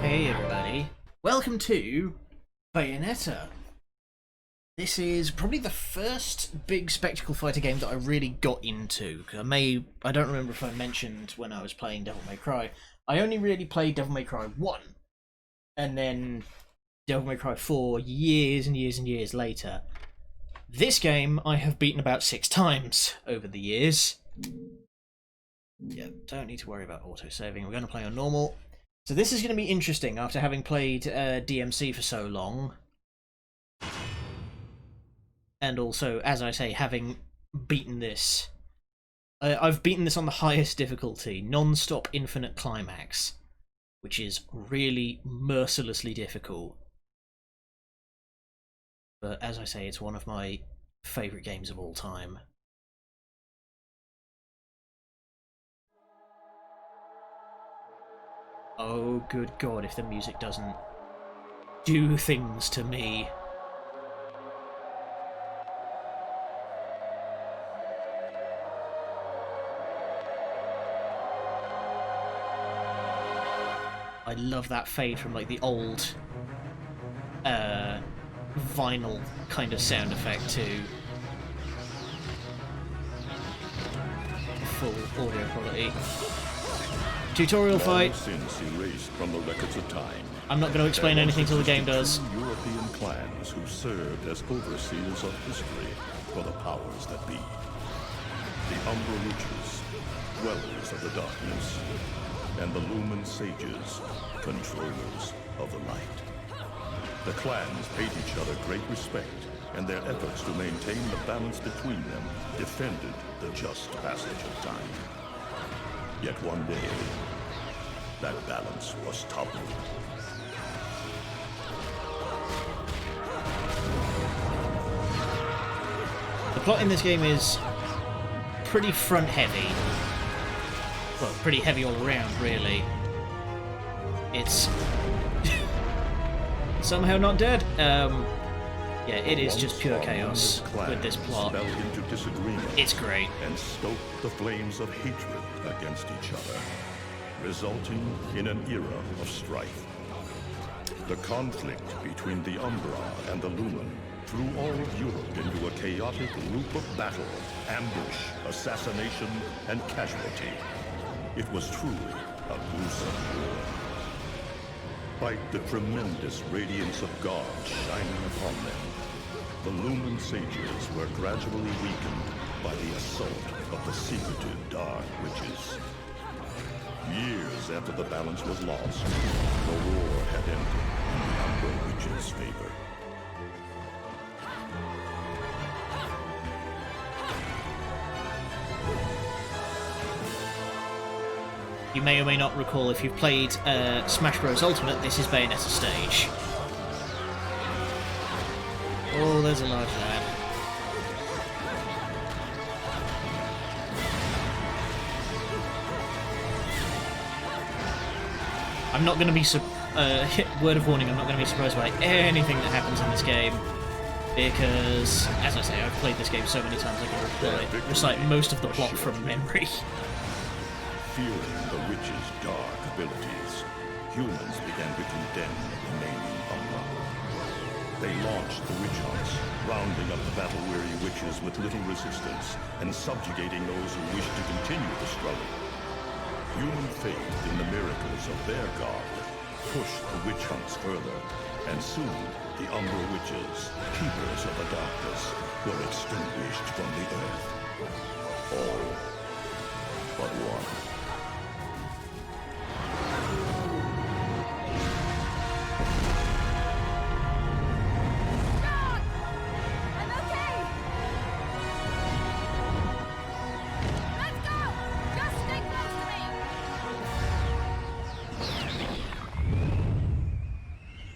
Hey everybody, welcome to Bayonetta. This is probably the first big spectacle fighter game that I really got into. I don't remember if I mentioned when I was playing Devil May Cry, I only really played Devil May Cry 1, and then Devil May Cry 4 years and years and years later. This game I have beaten about 6 times over the years. Yeah, don't need to worry about auto-saving, we're going to play on normal. So this is going to be interesting after having played DMC for so long. And also, as I say, having beaten this. I've beaten this on the highest difficulty, non-stop infinite climax, which is really mercilessly difficult. But as I say, it's one of my favourite games of all time. Oh, good God, if the music doesn't do things to me. I love that fade from like the old vinyl kind of sound effect to full audio quality. Tutorial fight. Since erased from the records of time. I'm not going to explain anything till the game does. European clans who served as overseers of history for the powers that be. The Umbra Witches, dwellers of the darkness, and the Lumen Sages, controllers of the light. The clans paid each other great respect, and their efforts to maintain the balance between them defended the just passage of time. Yet one day, that balance was toppled. The plot in this game is pretty front-heavy. Well, pretty heavy all around, really. It's somehow not dead. Yeah, it is just pure chaos with this plot. Into disagreement it's great. And stoked the flames of hatred against each other, resulting in an era of strife. The conflict between the Umbra and the Lumen threw all of Europe into a chaotic loop of battle, ambush, assassination, and casualty. It was truly a gruesome war. Despite the tremendous radiance of God shining upon them, the Lumen Sages were gradually weakened by the assault of the secretive Dark Witches. Years after the balance was lost, the war had ended in the Umbra Witches' favor. You may or may not recall, if you've played Smash Bros. Ultimate, this is Bayonetta stage. Oh, there's a large lad. I'm not going to be word of warning, I'm not going to be surprised by anything that happens in this game, because, as I say, I've played this game so many times I can recite most of the plot from memory. Fearing the witches' dark abilities, humans began to condemn the remaining Umbra. They launched the witch hunts, rounding up the battle-weary witches with little resistance and subjugating those who wished to continue the struggle. Human faith in the miracles of their god pushed the witch hunts further, and soon the Umbra witches, keepers of the darkness, were extinguished from the earth. All but one.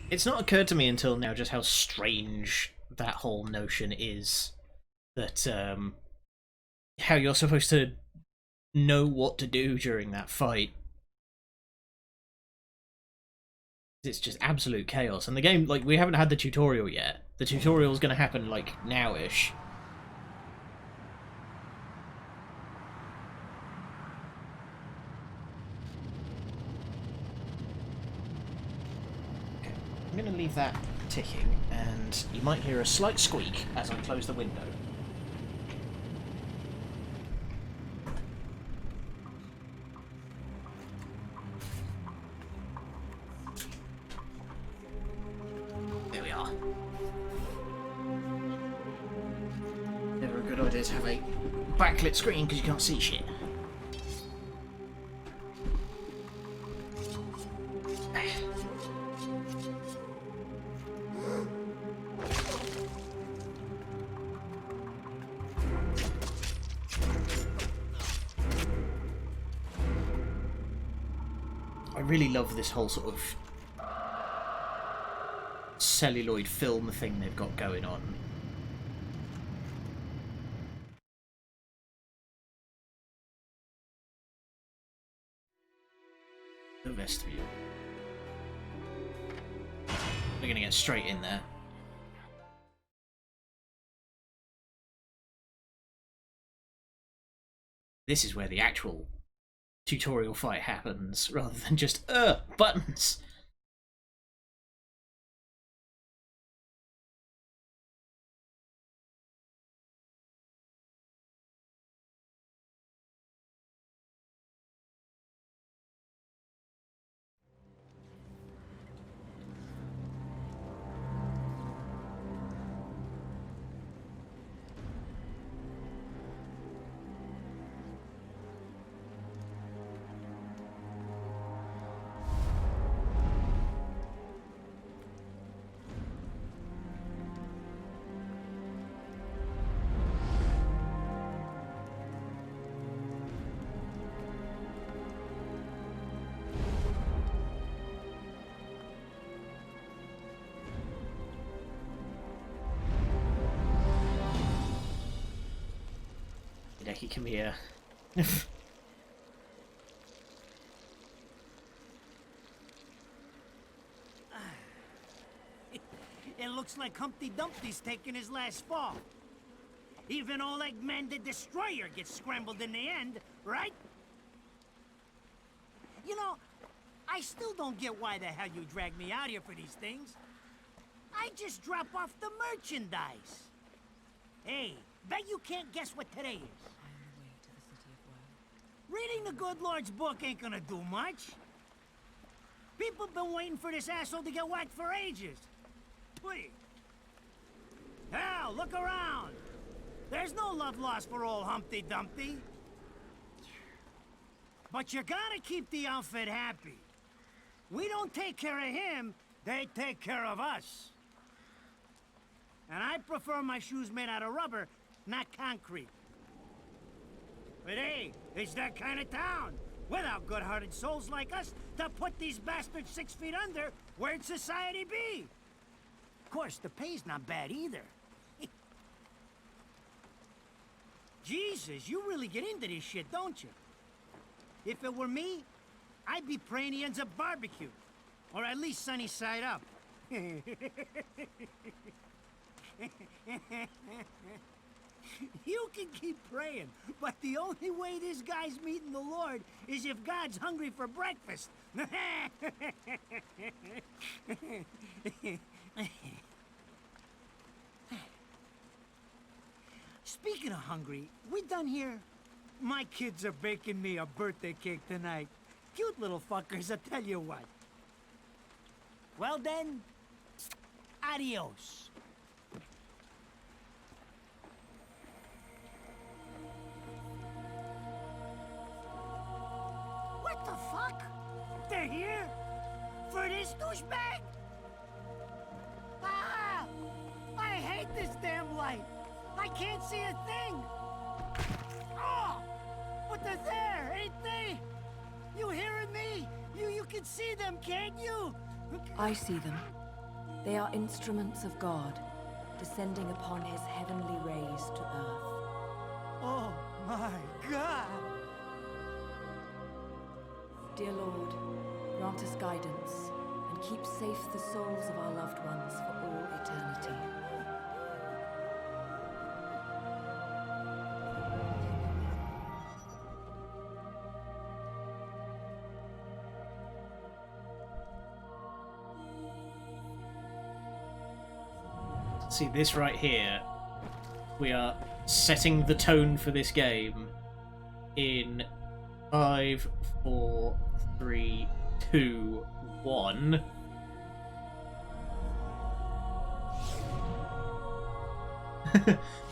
It's not occurred to me until now just how strange that whole notion is. That, how you're supposed to know what to do during that fight. It's just absolute chaos. And the game, like, we haven't had the tutorial yet. The tutorial's gonna happen, like, now-ish. I'm going to leave that ticking, and you might hear a slight squeak as I close the window. There we are. Never a good idea to have a backlit screen because you can't see shit. I really love this whole sort of celluloid film thing they've got going on. The vestibule. We're gonna get straight in there. This is where the actual tutorial fight happens, rather than just, buttons! Hideki, come here. It looks like Humpty Dumpty's taking his last fall. Even old Eggman the Destroyer gets scrambled in the end, right? You know, I still don't get why the hell you drag me out here for these things. I just drop off the merchandise. Hey, bet you can't guess what today is. Reading the good Lord's book ain't gonna do much. People been waiting for this asshole to get whacked for ages. Please. Hell, look around. There's no love lost for old Humpty Dumpty. But you gotta keep the outfit happy. We don't take care of him, they take care of us. And I prefer my shoes made out of rubber, not concrete. But hey, it's that kind of town. Without good-hearted souls like us to put these bastards 6 feet under, where'd society be? Of course, the pay's not bad either. Jesus, you really get into this shit, don't you? If it were me, I'd be praying he ends up barbecued. Or at least sunny side up. You can keep praying, but the only way this guy's meeting the Lord is if God's hungry for breakfast. Speaking of hungry, we done here? My kids are baking me a birthday cake tonight. Cute little fuckers, I tell you what. Well then, adios. What the fuck? They're here? For this douchebag? Ah! I hate this damn light. I can't see a thing. Oh! But they're there, ain't they? You hearing me? You can see them, can't you? I see them. They are instruments of God, descending upon his heavenly rays to earth. Oh my God! Dear Lord, grant us guidance, and keep safe the souls of our loved ones for all eternity. See, this right here, we are setting the tone for this game in 5, 4, 3, 2, 1.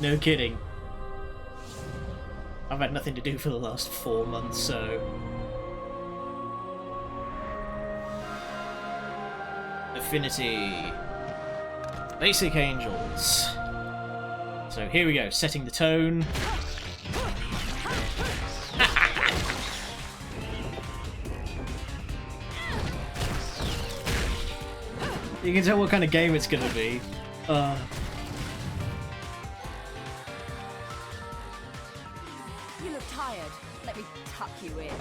No kidding. I've had nothing to do for the last 4 months, so... Affinity. Basic Angels. So here we go, setting the tone. You can tell what kind of game it's gonna be. You look tired. Let me tuck you in.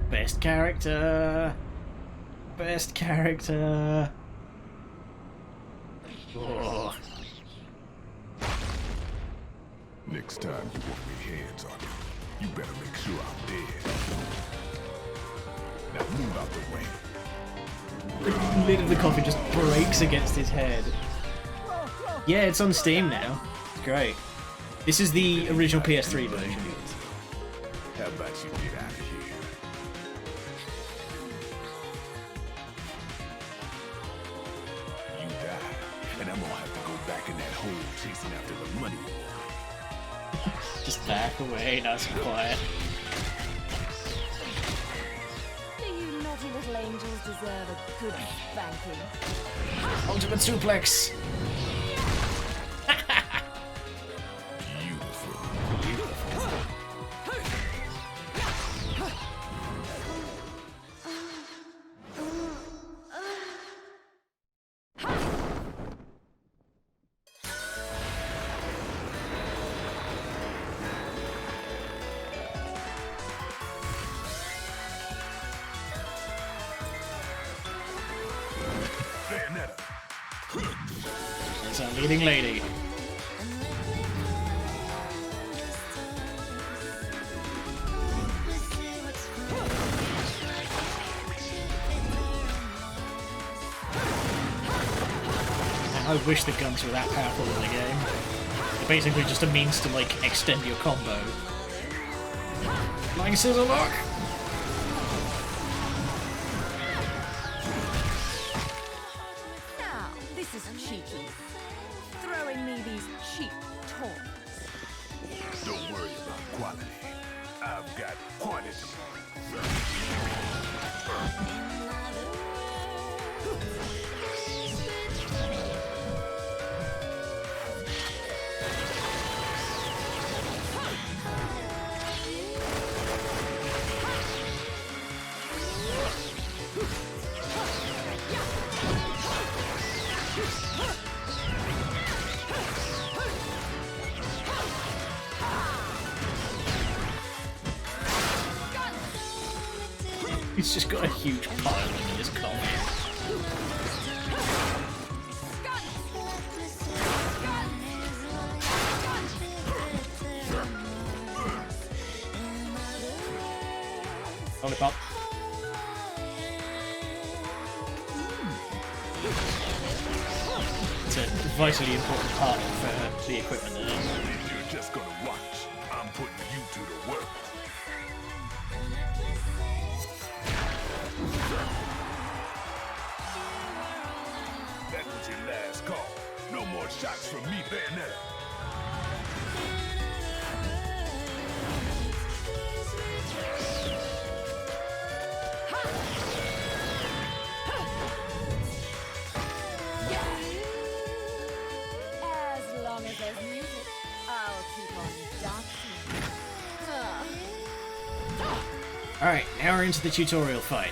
Best character. Best character. Oh. Next time you want me hands on you, you better make sure I'm dead. Now move out the way. The lid of the coffin just breaks against his head. Yeah, it's on Steam now. It's great. This is the original PS3 version. How about you get out of here? You die, and I'm gonna have to go back in that hole chasing after the money. Just back away, nice and quiet. Do you naughty little angels deserve a good spanking? Ultimate suplex! Bayonetta. That's our leading lady. I wish the guns were that powerful in the game. They're basically just a means to, like, extend your combo. Flying scissor lock! Now, this is cheeky. Throwing me these cheap toys. Don't worry about quality. I've got quantity. He's just got a huge pile in his coffin. Lollipop. It's a vitally important part of the equipment there. You're just gonna watch. I'm putting you to the work. That was your last call. No more shots from me, Bayonetta. As long as there's music, I'll keep on dancing. Alright, now we're into the tutorial fight.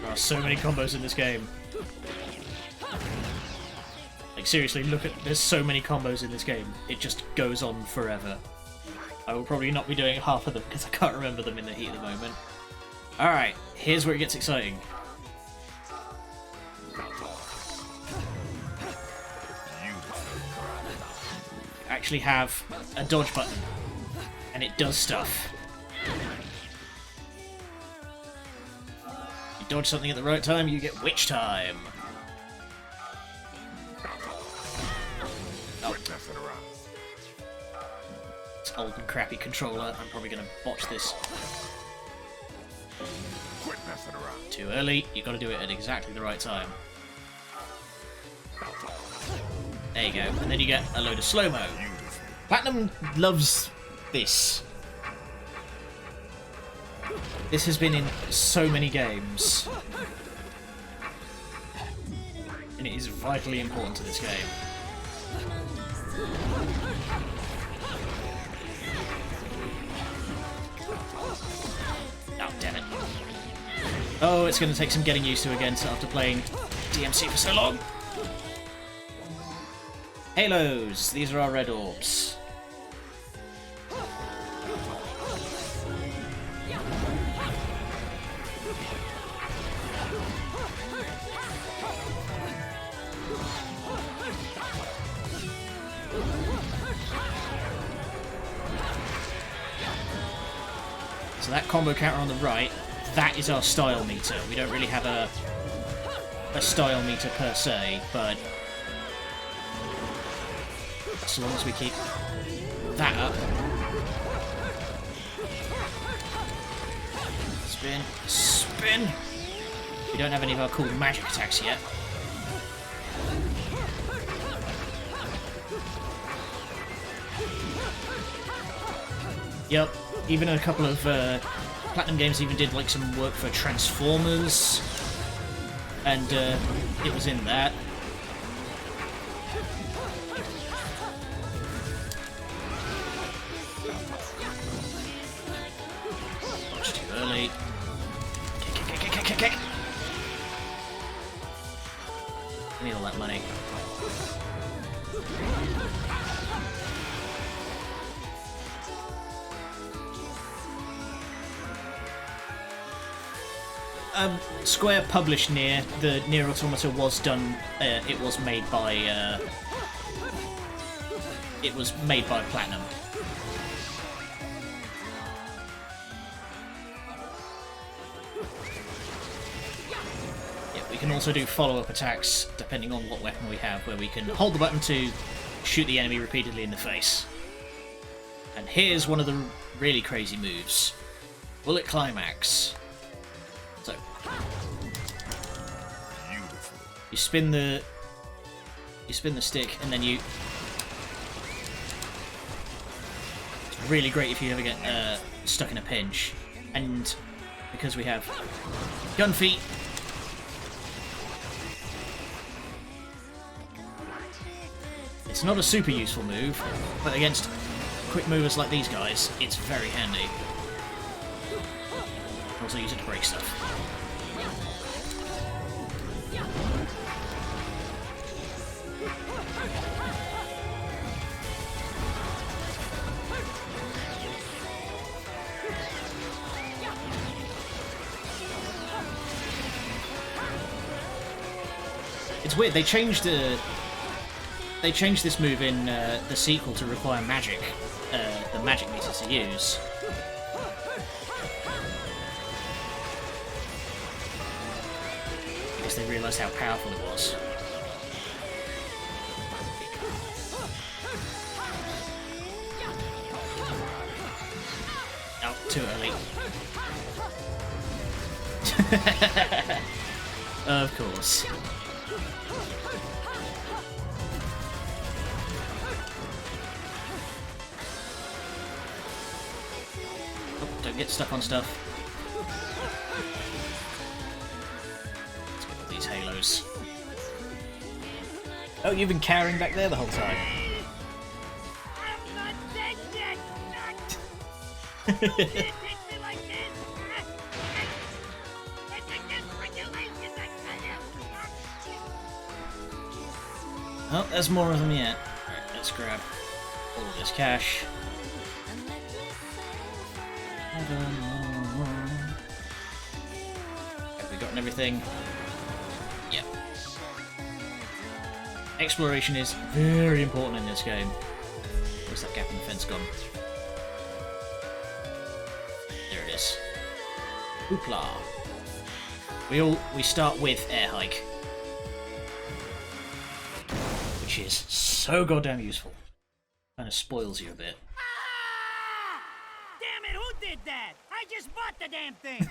There are so many combos in this game. Like seriously, look at, there's so many combos in this game. It just goes on forever. I will probably not be doing half of them because I can't remember them in the heat of the moment. Alright, here's where it gets exciting. You actually have a dodge button, and it does stuff. You dodge something at the right time, you get witch time. Oh. It's old and crappy controller. I'm probably going to botch this. Quit messing around. Too early. You've got to do it at exactly the right time. There you go. And then you get a load of slow-mo. Platinum loves this. This has been in so many games. And it is vitally important to this game. Oh, damn it. Oh, it's going to take some getting used to again after playing DMC for so long. Halos. These are our red orbs. So that combo counter on the right, that is our style meter. We don't really have a style meter per se, but as long as we keep that up. Spin, spin! We don't have any of our cool magic attacks yet. Yep. Even a couple of Platinum games even did like some work for Transformers, and it was in that. Much too early. Kick. Give me all that money. Square published Nier. The Nier Automata was done. It was made by Platinum. Yeah, we can also do follow-up attacks depending on what weapon we have, where we can hold the button to shoot the enemy repeatedly in the face. And here's one of the really crazy moves: Bullet Climax. So you spin the stick, and then you. It's really great if you ever get stuck in a pinch, and because we have gun feet. It's not a super useful move, but against quick movers like these guys, it's very handy. Also use it to break stuff. It's weird. They changed this move in the sequel to require magic, the magic meter to use. Because they realised how powerful it was. Oh, too early. Of course. Don't get stuck on stuff. Let's get all these halos. Oh, you've been cowering back there the whole time. I'm not dead yet! You can't take me like this! Regulations, I tell you! Oh, there's more of them yet. Alright, let's grab all of this cash. Have we gotten everything? Yep. Exploration is very important in this game. Where's that gap in the fence gone? There it is. Hoopla. We start with air hike, which is so goddamn useful. Kind of spoils you a bit. Ah! Damn it, who did that? I just bought the damn thing!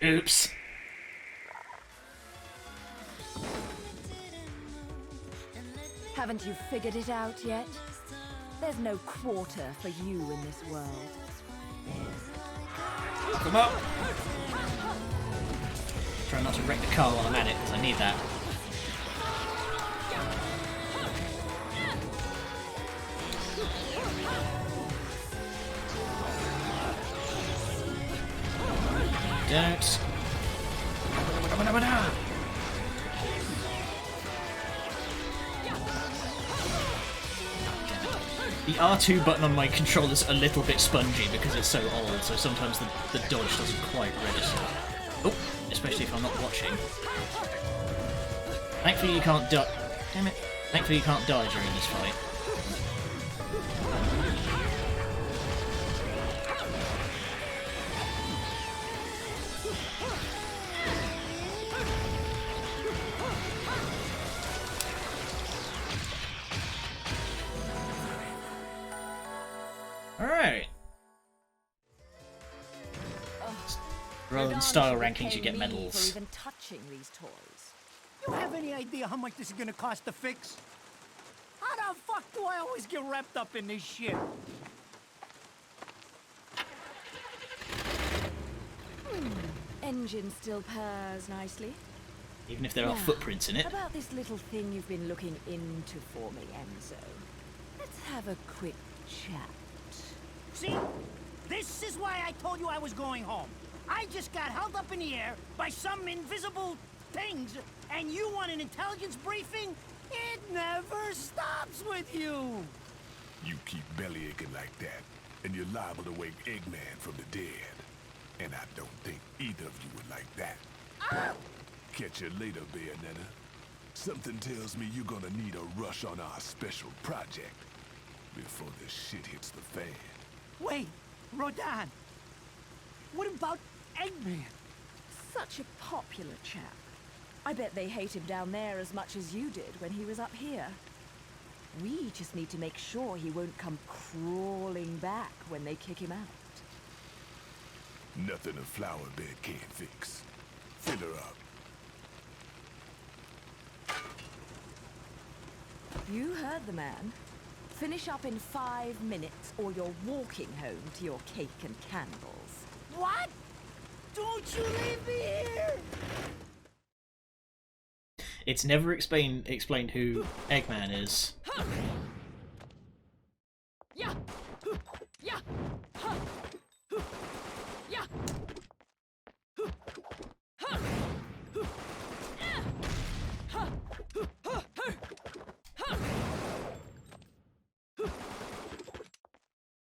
Oops. Haven't you figured it out yet? There's no quarter for you in this world. Come up. Try not to wreck the car while I'm at it, because I need that. Don't. The R2 button on my controller's a little bit spongy because it's so old, so sometimes the dodge doesn't quite register. Oh, especially if I'm not watching. Thankfully you can't die. Damn it. Thankfully you can't die during this fight. Alright. Rather than style rankings, you get medals. For even touching these toys. You have any idea how much this is gonna cost to fix? How the fuck do I always get wrapped up in this shit? Engine still purrs nicely. Even if there are Now, footprints in it. About this little thing you've been looking into for me, Enzo. Let's have a quick chat. See? This is why I told you I was going home. I just got held up in the air by some invisible things, and you want an intelligence briefing? It never stops with you! You keep bellyaching like that, and you're liable to wake Eggman from the dead. And I don't think either of you would like that. Catch you later, Bayonetta. Something tells me you're gonna need a rush on our special project before this shit hits the fan. Wait, Rodan. What about Eggman? Such a popular chap. I bet they hate him down there as much as you did when he was up here. We just need to make sure he won't come crawling back when they kick him out. Nothing a flower bed can't fix. Fill her up. You heard the man. Finish up in 5 minutes or you're walking home to your cake and candles. What? Don't you leave me here! It's never explained who Eggman is. Yeah. Yeah. Yeah.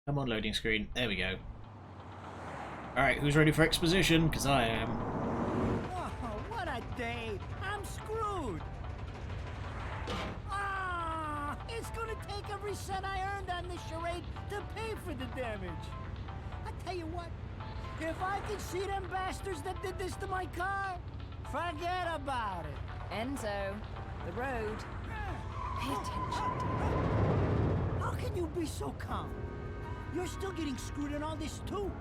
Come on, loading screen. There we go. Alright, who's ready for exposition? Because I am. Oh, what a day! I'm screwed! Ah, it's gonna take every cent I earned on this charade to pay for the damage. I tell you what, if I could see them bastards that did this to my car, forget about it. Enzo, the road. Pay attention. How can you be so calm? You're still getting screwed in all this too.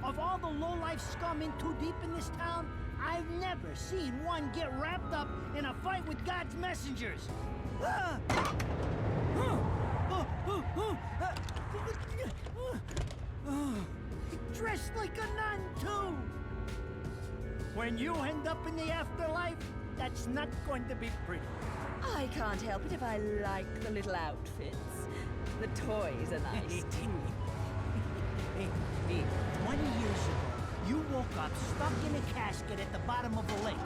Of all the low-life scum in too deep in this town, I've never seen one get wrapped up in a fight with God's messengers. Dressed like a nun, too! When you end up in the afterlife, that's not going to be pretty. I can't help it if I like the little outfits. The toys are nice, too. Hey, 20 years ago, you woke up stuck in a casket at the bottom of a lake.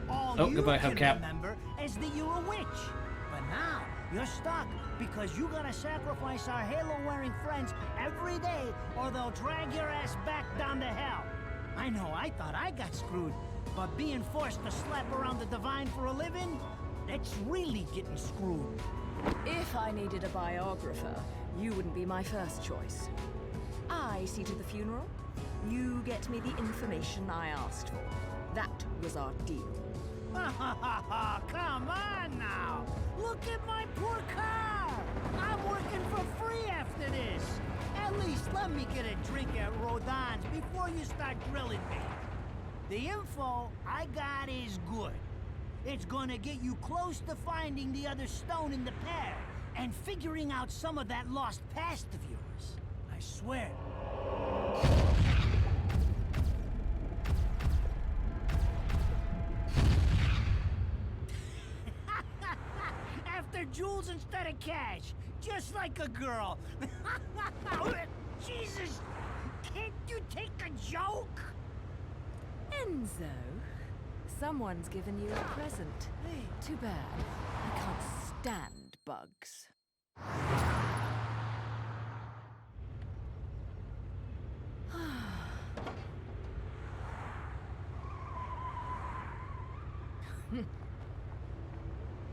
All Oh, you goodbye, can hubcap. remember is that you're a witch. But now, you're stuck because you gotta sacrifice our halo-wearing friends every day or they'll drag your ass back down to hell. I know, I thought I got screwed, but being forced to slap around the divine for a living, that's really getting screwed. If I needed a biographer, you wouldn't be my first choice. I see to the funeral. You get me the information I asked for. That was our deal. Come on now! Look at my poor car! I'm working for free after this! At least let me get a drink at Rodon's before you start grilling me. The info I got is good. It's gonna get you close to finding the other stone in the pair and figuring out some of that lost past of yours. I swear. After jewels instead of cash, just like a girl. Jesus, can't you take a joke? Enzo, someone's given you a present. Too bad. I can't stand bugs.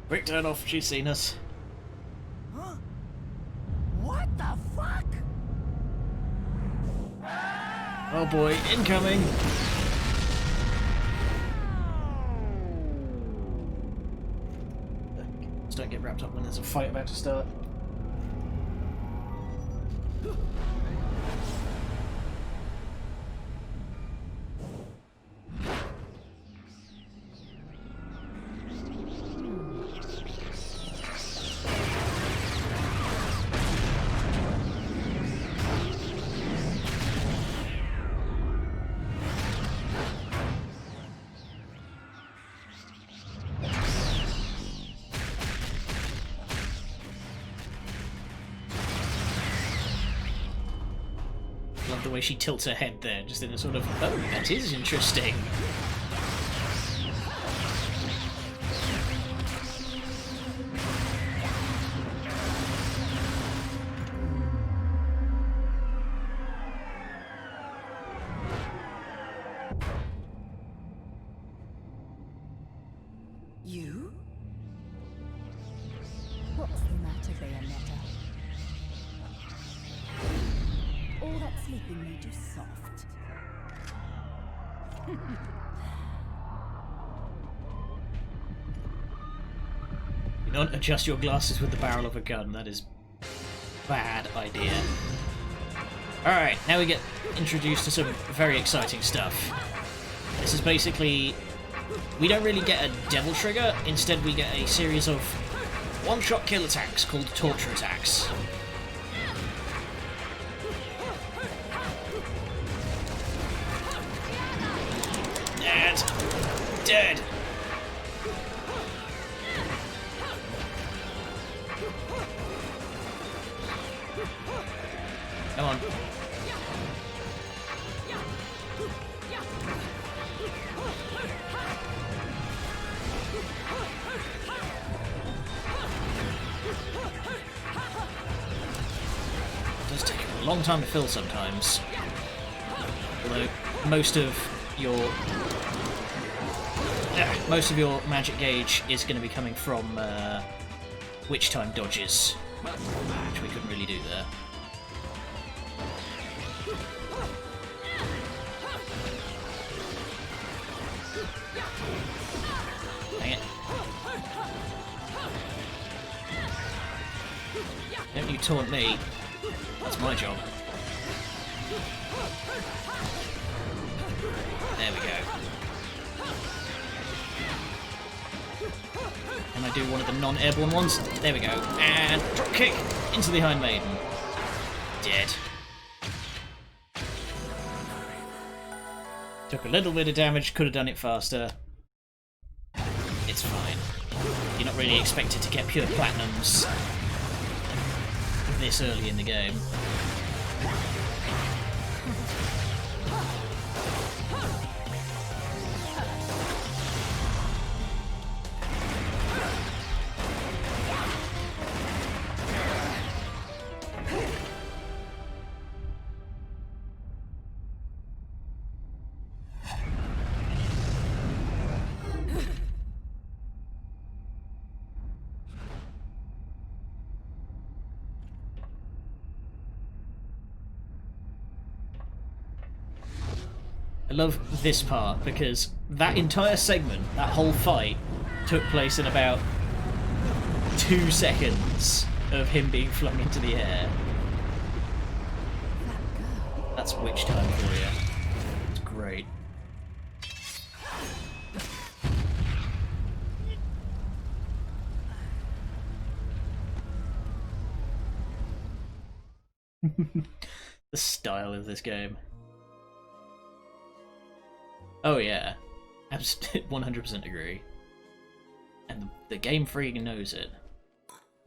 Quick, turn off. She's seen us. Huh? What the fuck? Oh boy, incoming. Just don't get wrapped up when there's a fight about to start. Love the way she tilts her head there, just in a sort of, oh, that is interesting. You? What's the matter, Bayonetta? All that sleeping made you soft. You don't adjust your glasses with the barrel of a gun. That is bad idea. Alright, now we get introduced to some very exciting stuff. This is basically... we don't really get a devil trigger, instead we get a series of one-shot kill attacks called torture attacks. Dead! Dead! Come on. It does take a long time to fill sometimes. Although most of your magic gauge is going to be coming from witch time dodges, which we couldn't really do there. Dang it. Don't you taunt me. That's my job. There we go. Can I do one of the non-airborne ones? There we go. And drop kick into the Iron Maiden. Dead. Took a little bit of damage, could have done it faster. It's fine. You're not really expected to get pure platinums this early in the game. I love this part because that entire segment, that whole fight, took place in about 2 seconds of him being flung into the air. That's witch time for you. It's great. The style of this game. Oh yeah, 100% agree. And the Game Freak knows it.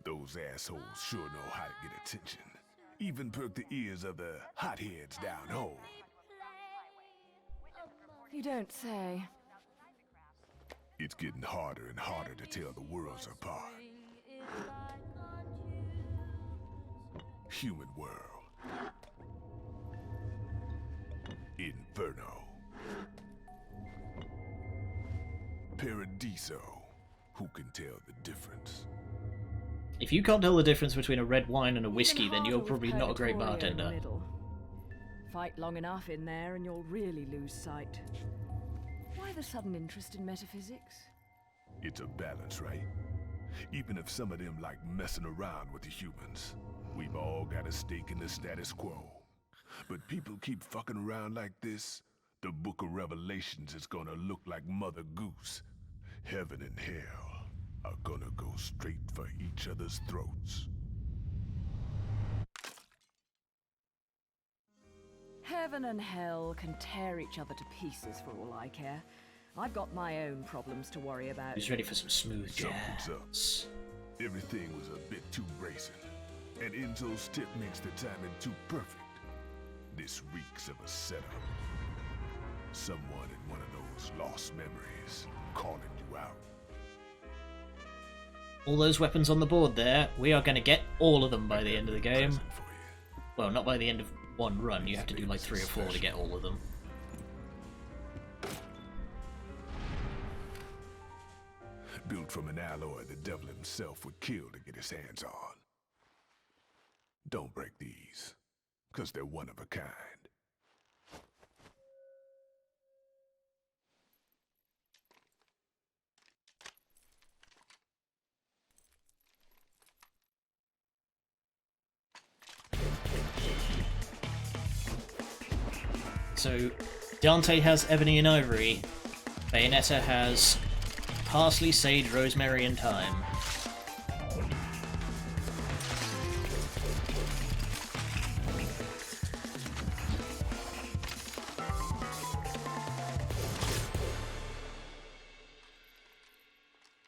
Those assholes sure know how to get attention. Even perk the ears of the hotheads down home. You don't say. It's getting harder and harder to tell the worlds apart. Human world. Inferno. Paradiso. Who can tell the difference? If you can't tell the difference between a red wine and a whiskey, then you're probably not a great bartender. Fight long enough in there and you'll really lose sight. Why the sudden interest in metaphysics? It's a balance, right? Even if some of them like messing around with the humans, we've all got a stake in the status quo. But people keep fucking around like this, the Book of Revelations is gonna look like Mother Goose. Heaven and hell are gonna go straight for each other's throats. Heaven and hell can tear each other to pieces for all I care. I've got my own problems to worry about. Who's ready for some smooth Something's jazz? up. Everything was a bit too bracing, and Enzo's tip makes the timing too perfect. This reeks of a setup. Someone in one of those lost memories calling you out. All those weapons on the board there, we are going to get all of them by the end of the game. Present for you. Well, not by the end of one run, you have to do like 3 or 4 to get all of them. Built from an alloy the devil himself would kill to get his hands on. Don't break these, 'cause they're one of a kind. So, Dante has ebony and ivory. Bayonetta has parsley, sage, rosemary, and thyme.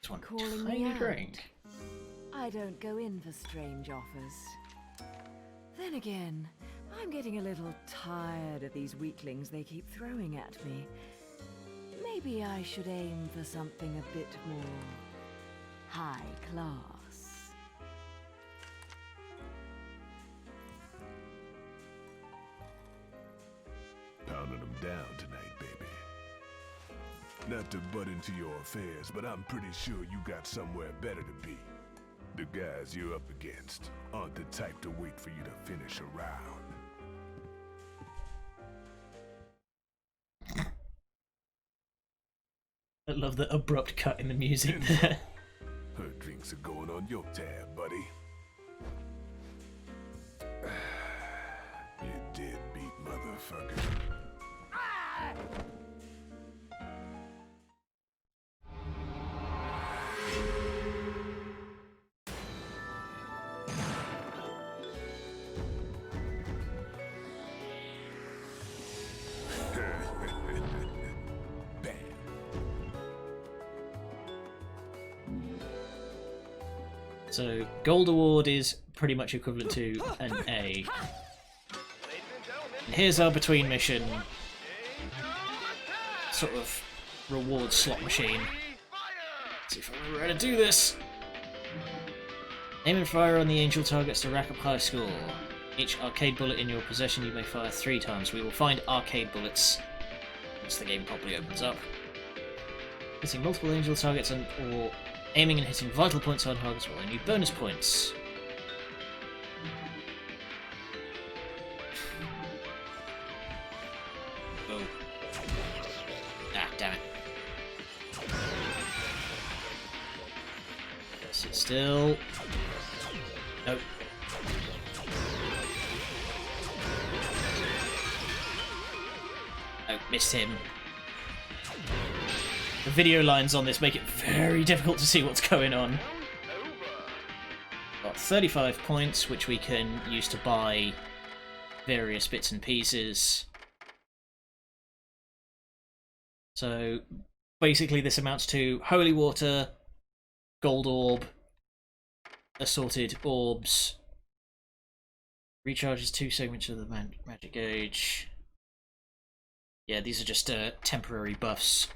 This one Calling me tiny out. drink. I don't go in for strange offers. Then again, I'm getting a little tired of these weaklings they keep throwing at me. Maybe I should aim for something a bit more high class. Pounding them down tonight, baby. Not to butt into your affairs, but I'm pretty sure you got somewhere better to be. The guys you're up against aren't the type to wait for you to finish a round. I love the abrupt cut in the music there. Her drinks are going on your tab, buddy. You deadbeat motherfucker. So Gold Award is pretty much equivalent to an A. And here's our between mission sort of reward slot machine. Let's see if I remember how to do this. Aim and fire on the angel targets to rack up high score. Each arcade bullet in your possession you may fire 3 times. We will find arcade bullets once the game properly opens up. Hitting multiple angel targets or aiming and hitting vital points on targets will earn you bonus points. Oh. Ah, damn it. Sit still. Nope. Oh, missed him. The video lines on this make it very difficult to see what's going on. Got 35 points, which we can use to buy various bits and pieces. So basically this amounts to holy water, gold orb, assorted orbs, recharges 2 segments of the magic gauge. Yeah, these are just temporary buffs.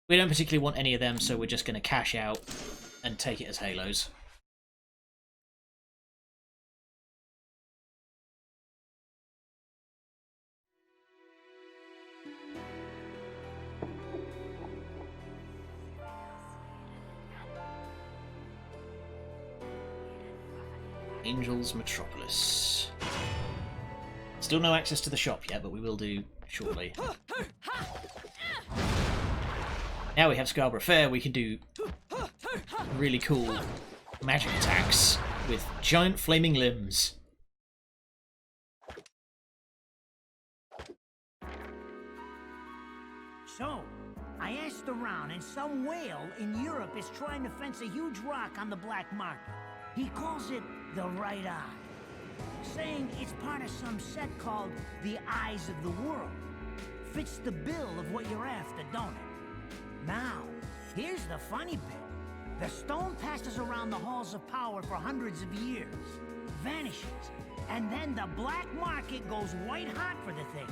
We don't particularly want any of them, so we're just going to cash out and take it as halos. Angel's Metropolis. Still no access to the shop yet, but we will do shortly. Now we have Scarborough Fair, we can do really cool magic attacks with giant flaming limbs. So, I asked around, and some whale in Europe is trying to fence a huge rock on the black market. He calls it the right eye, saying it's part of some set called the Eyes of the World. Fits the bill of what you're after, don't it? Now, here's the funny bit. The stone passes around the halls of power for hundreds of years, vanishes, and then the black market goes white hot for the thing.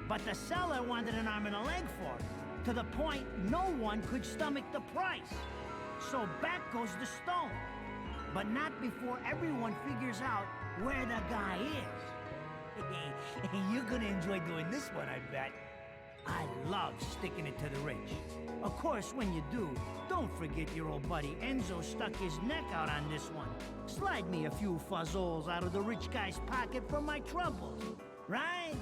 But the seller wanted an arm and a leg for it, to the point no one could stomach the price. So back goes the stone. But not before everyone figures out where the guy is. You're gonna enjoy doing this one, I bet. I love sticking it to the rich. Of course, when you do, don't forget your old buddy Enzo stuck his neck out on this one. Slide me a few fuzzoles out of the rich guy's pocket for my troubles, right?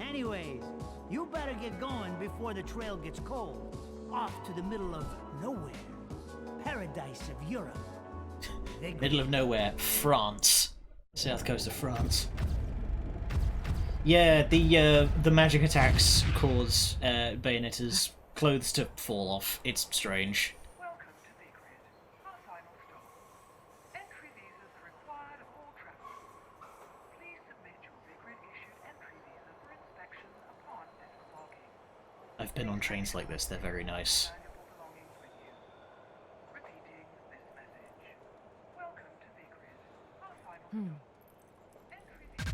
Anyways, you better get going before the trail gets cold. Off to the middle of nowhere. Paradise of Europe. Middle of nowhere, France. South coast of France. Yeah, the magic attacks cause Bayonetta's clothes to fall off. It's strange. Welcome to Secret, our final stop. Entry visas are required of all travelers. Please submit your Secret-issued entry visa for inspection upon disembarking. I've been on trains like this, they're very nice. Valuable belongings with you. Repeating this message. Welcome to Secret, our final stop. Entry visa.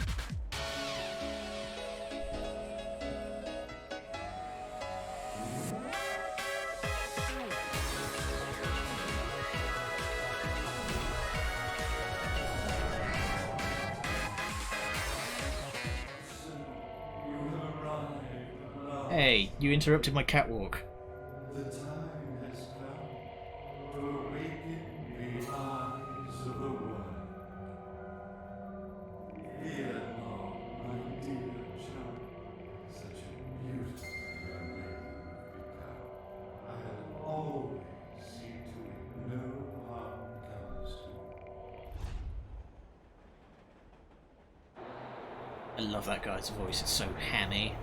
Hey, you interrupted my catwalk. The time has come to awaken the eyes of the world. Here now, my dear child, such a beautiful young lady you've become. I'll always see to it no harm comes to you. I love that guy's voice, it's so hammy.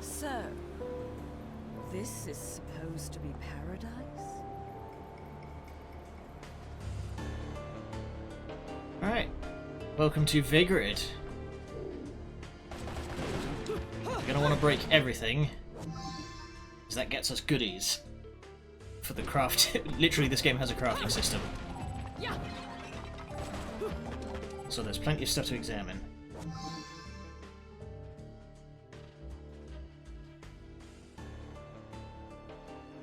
So, this is supposed to be paradise? Welcome to Vigrid. We're gonna want to break everything, because that gets us goodies for the craft. Literally, this game has a crafting system. So there's plenty of stuff to examine.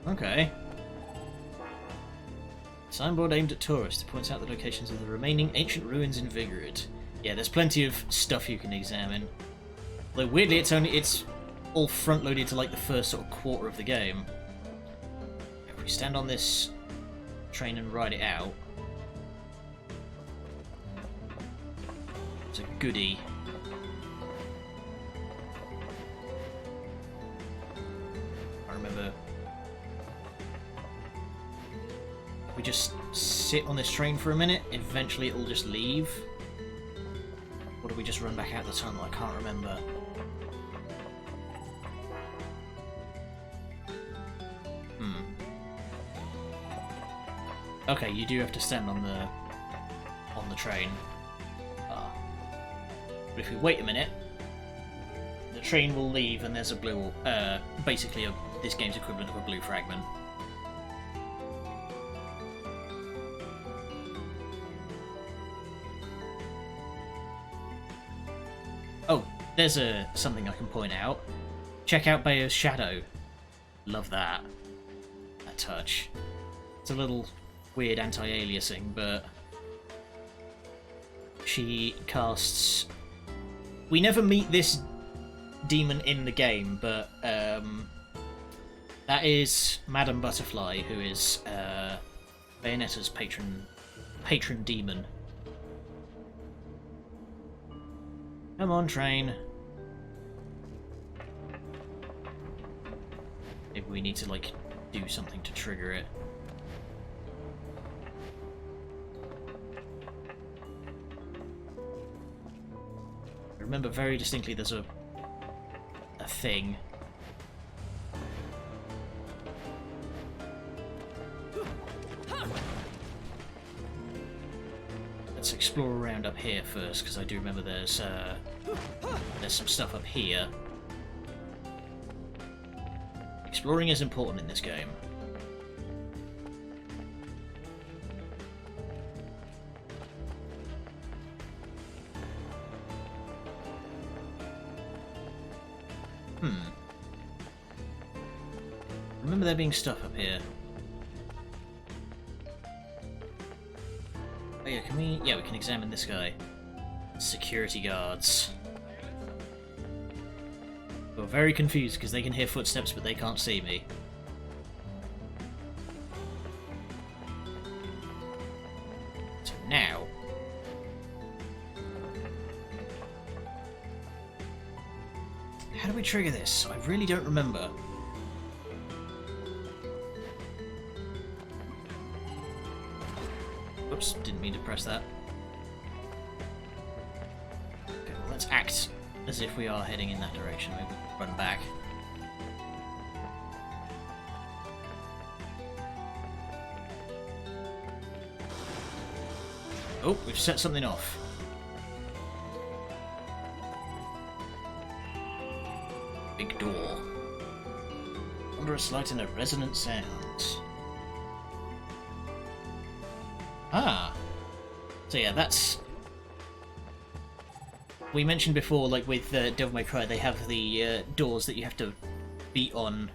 Okay. Signboard aimed at tourists points out the locations of the remaining ancient ruins in Vigrid. Yeah, there's plenty of stuff you can examine. Though weirdly, it's all front loaded to like the first sort of quarter of the game. If we stand on this train and ride it out, it's a goodie. I remember. We just sit on this train for a minute, eventually it'll just leave. Or do we just run back out the tunnel? I can't remember. Okay, you do have to stand on the train. But if we wait a minute, the train will leave and there's a blue, basically this game's equivalent of a blue fragment. Oh, there's something I can point out. Check out Bayo's shadow. Love that. That touch. It's a little weird anti-aliasing, but she casts... We never meet this demon in the game, but that is Madame Butterfly, who is Bayonetta's patron demon. Come on, train. Maybe we need to, like, do something to trigger it. I remember very distinctly there's a thing. Let's explore around up here first, because I do remember there's some stuff up here. Exploring is important in this game. Remember there being stuff up here. Oh yeah, can we... Yeah, we can examine this guy. Security guards. We're very confused because they can hear footsteps but they can't see me. So now... How do we trigger this? I really don't remember. Oops, didn't mean to press that. Okay, well, let's act as if we are heading in that direction. Maybe run back. Oh, we've set something off. Big door. Wondrous light and a resonant sound. Ah. So yeah, that's... We mentioned before, like with Devil May Cry, they have the doors that you have to beat on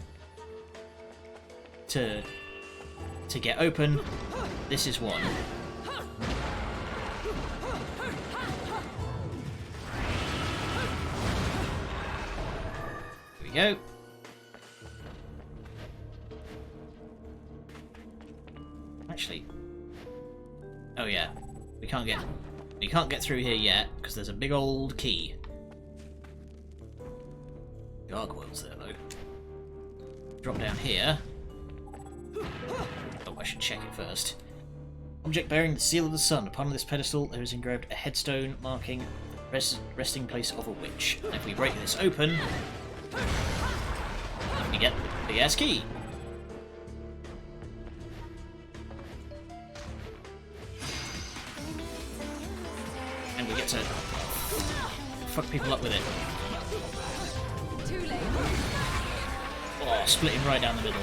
to get open. This is one. Here we go. Actually... Oh yeah, we can't get through here yet because there's a big old key. Gargoyles there though. Drop down here. Oh, I should check it first. Object bearing the seal of the sun. Upon this pedestal there is engraved a headstone marking the resting place of a witch. And if we break this open, we get the big ass key. and we get to fuck people up with it. Too late. Oh, splitting right down the middle.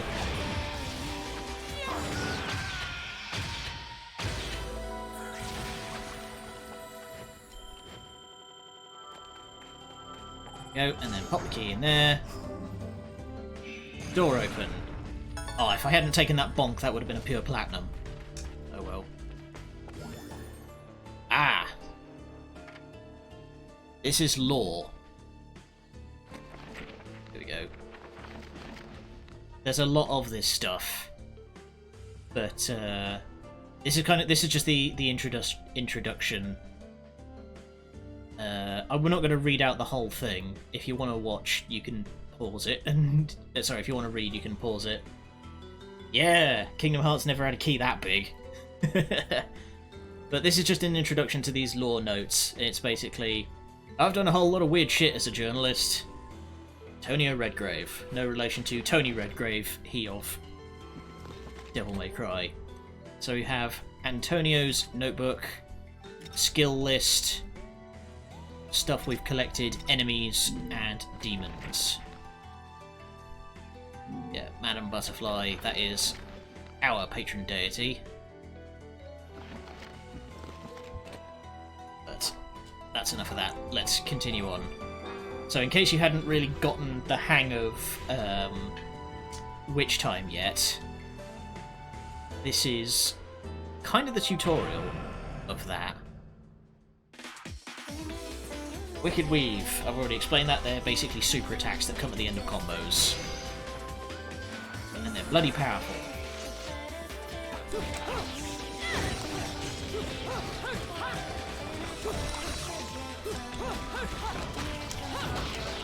Go, and then pop the key in there. Door open. Oh, if I hadn't taken that bonk, that would have been a pure platinum. Oh well. Ah! This is lore. Here we go. There's a lot of this stuff, but this is just the introduction. We're not going to read out the whole thing. If you want to watch, you can pause it, and sorry, if you want to read, you can pause it. Yeah, Kingdom Hearts never had a key that big. But this is just an introduction to these lore notes. It's basically, I've done a whole lot of weird shit as a journalist. Antonio Redgrave. No relation to Tony Redgrave, he of Devil May Cry. So we have Antonio's notebook, skill list, stuff we've collected, enemies, and demons. Yeah, Madame Butterfly, that is our patron deity. But that's enough of that. Let's continue on. So in case you hadn't really gotten the hang of Witch Time yet, this is kind of the tutorial of that. Wicked Weave, I've already explained that. They're basically super attacks that come at the end of combos. And they're bloody powerful.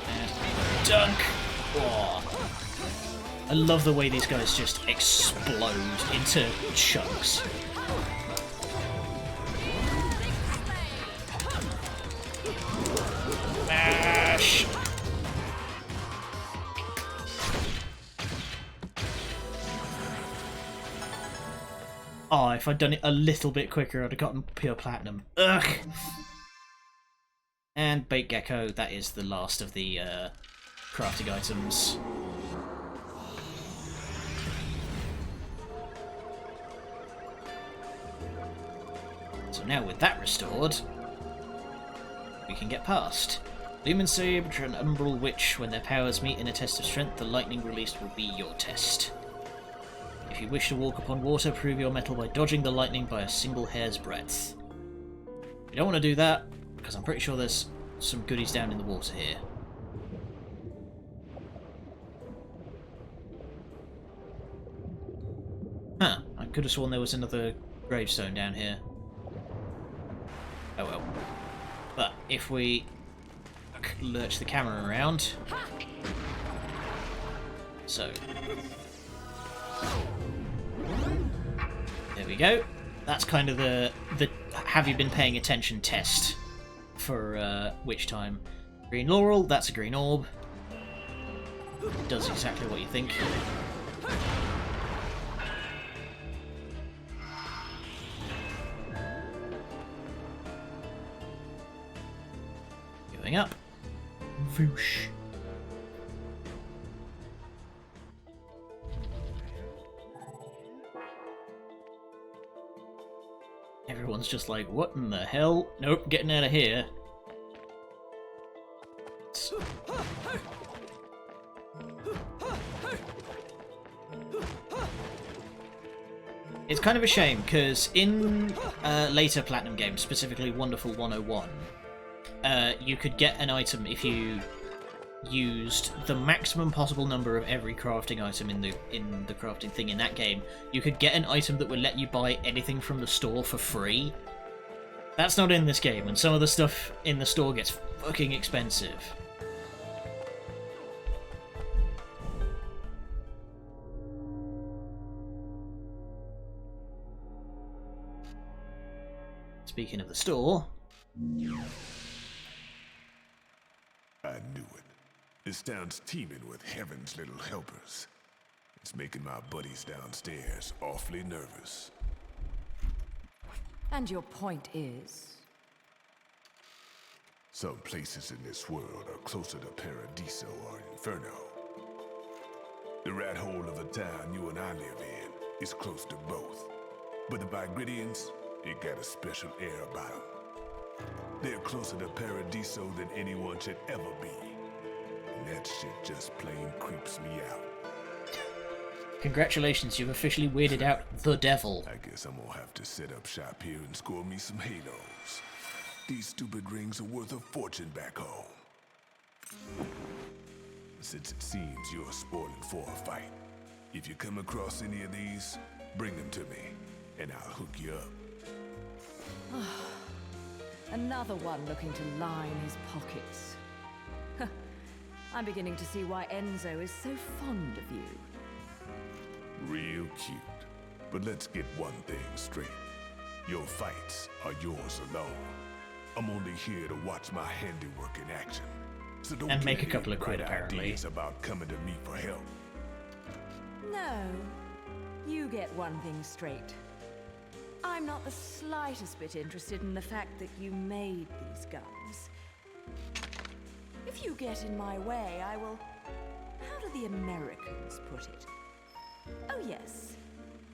And dunk! Oh. I love the way these guys just explode into chunks. Mash! Oh, if I'd done it a little bit quicker, I'd have gotten pure platinum. Ugh! And Bait Gecko, that is the last of the crafting items. So now with that restored, we can get past. Lumen Sabre and Umbral Witch, when their powers meet in a test of strength, the lightning released will be your test. If you wish to walk upon water, prove your mettle by dodging the lightning by a single hair's breadth. You don't want to do that, because I'm pretty sure there's some goodies down in the water here. Huh, I could have sworn there was another gravestone down here. Oh well. But if we lurch the camera around... So... There we go. That's kind of the have you been paying attention test for Witch Time. Green Laurel, that's a green orb. It does exactly what you think. Going up. Whoosh. Everyone's just like, what in the hell? Nope, getting out of here. It's kind of a shame, because in later Platinum games, specifically Wonderful 101, you could get an item if you used the maximum possible number of every crafting item in the crafting thing in that game. You could get an item that would let you buy anything from the store for free. That's not in this game, and some of the stuff in the store gets fucking expensive. Speaking of the store... I knew it. This town's teeming with heaven's little helpers. It's making my buddies downstairs awfully nervous. And your point is? Some places in this world are closer to Paradiso or Inferno. The rat hole of a town you and I live in is close to both. But the Vigridians, they got a special air about them. They're closer to Paradiso than anyone should ever be. And that shit just plain creeps me out. Congratulations, you've officially weirded out the devil. I guess I'm gonna have to set up shop here and score me some halos. These stupid rings are worth a fortune back home. Since it seems you're spoiling for a fight, if you come across any of these, bring them to me, and I'll hook you up. Another one looking to line his pockets. I'm beginning to see why Enzo is so fond of you. Real cute. But let's get one thing straight. Your fights are yours alone. I'm only here to watch my handiwork in action. So don't And get make a any couple of quid, bright apparently. ideas about coming to me for help. No. You get one thing straight. I'm not the slightest bit interested in the fact that you made these guns. If you get in my way, I will... How do the Americans put it? Oh yes.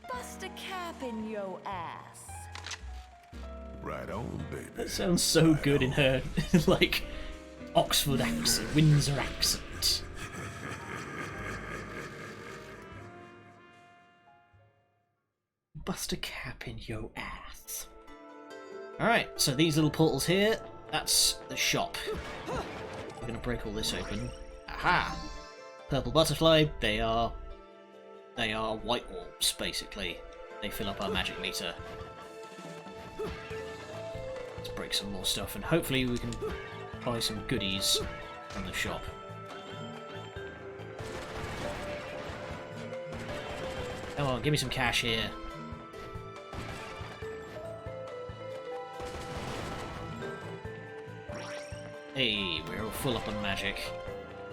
Bust a cap in your ass. Right on, baby. That sounds so good in her, like, Oxford accent, Windsor accent. Bust a cap in your ass. Alright, so these little portals here, that's the shop. We're gonna break all this open. Aha! Purple butterfly, they are white orbs, basically. They fill up our magic meter. Let's break some more stuff, and hopefully we can buy some goodies from the shop. Come on, give me some cash here. Hey, we're all full up on magic.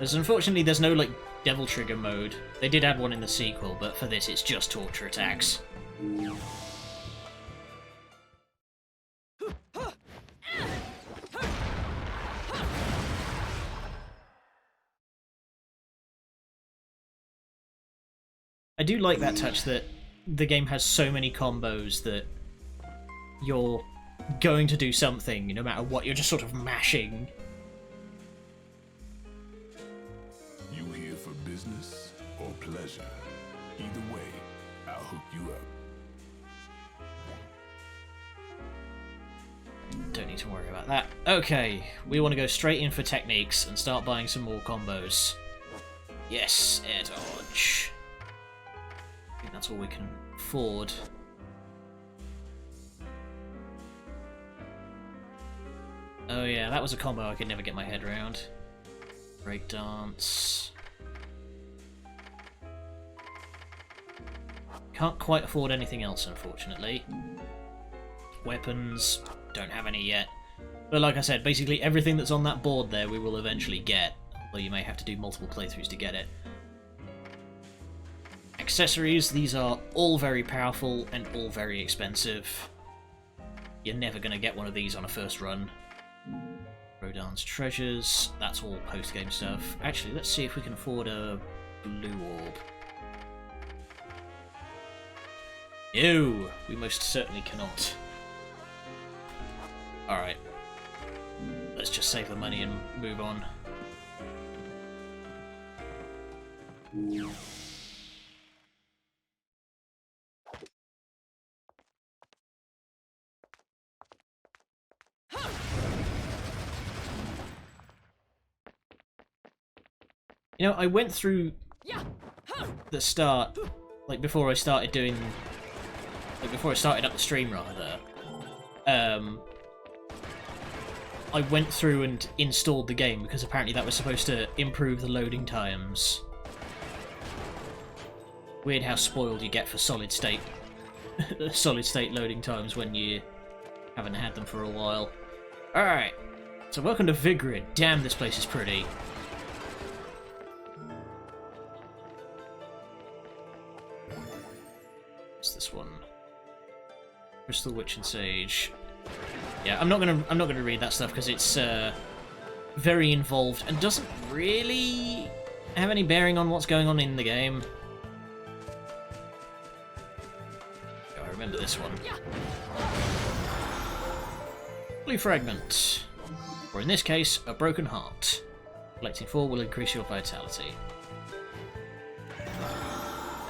Unfortunately, there's no, like, Devil Trigger mode. They did add one in the sequel, but for this it's just torture attacks. I do like that touch that the game has so many combos that you're going to do something, no matter what, you're just sort of mashing. You here for business or pleasure? Either way, I'll hook you up. Don't need to worry about that. Okay, we want to go straight in for techniques and start buying some more combos. Yes, air dodge. I think that's all we can afford. Oh yeah, that was a combo I could never get my head around. Breakdance. Can't quite afford anything else, unfortunately. Weapons, don't have any yet. But like I said, basically everything that's on that board there we will eventually get, although you may have to do multiple playthroughs to get it. Accessories, these are all very powerful and all very expensive. You're never going to get one of these on a first run. Rodan's treasures, that's all post-game stuff. Actually, let's see if we can afford a blue orb. No, we most certainly cannot. Alright. Let's just save the money and move on. You know, I went through the start, like before I started doing, like before I started up the stream rather, I went through and installed the game because apparently that was supposed to improve the loading times. Weird how spoiled you get for solid state loading times when you haven't had them for a while. Alright, so welcome to Vigrid. Damn, this place is pretty. What's this one? Crystal Witch and Sage. Yeah, I'm not gonna read that stuff because it's very involved and doesn't really have any bearing on what's going on in the game. Oh, I remember this one. Blue fragment, or in this case, a broken heart. Collecting 4 will increase your vitality.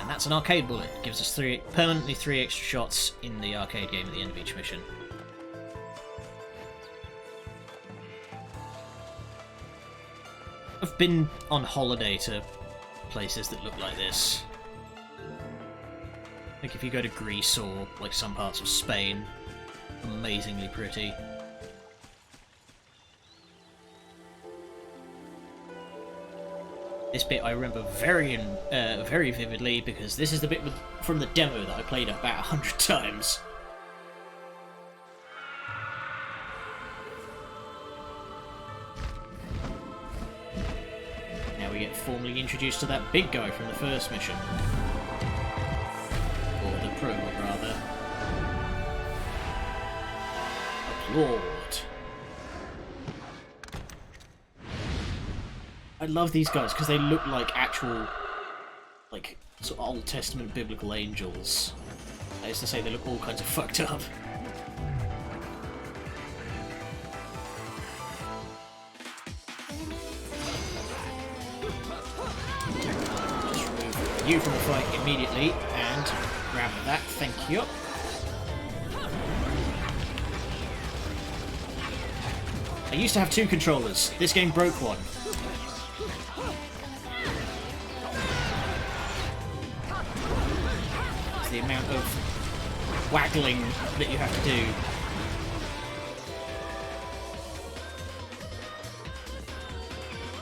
And that's an arcade bullet. Gives us permanently 3 extra shots in the arcade game at the end of each mission. I've been on holiday to places that look like this. I think if you go to Greece or like some parts of Spain, amazingly pretty. This bit I remember very vividly because this is the bit from the demo that I played about 100 times. Now we get formally introduced to that big guy from the first mission. Or the prologue, rather. Applaud. I love these guys because they look like actual, like, sort of Old Testament biblical angels. I used to say they look all kinds of fucked up. Just remove you from the fight immediately and grab that, thank you. I used to have 2 controllers. This game broke one. The amount of waggling that you have to do.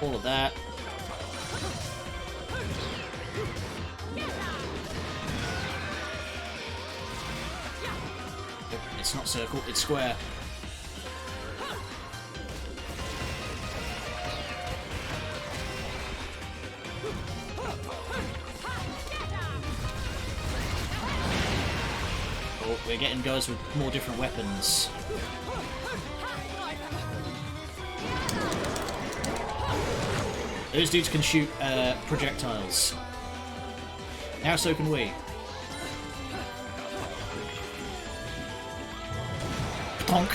All of that. It's not circle, it's square. We're getting guys with more different weapons. Those dudes can shoot projectiles. Now so can we. Plonk!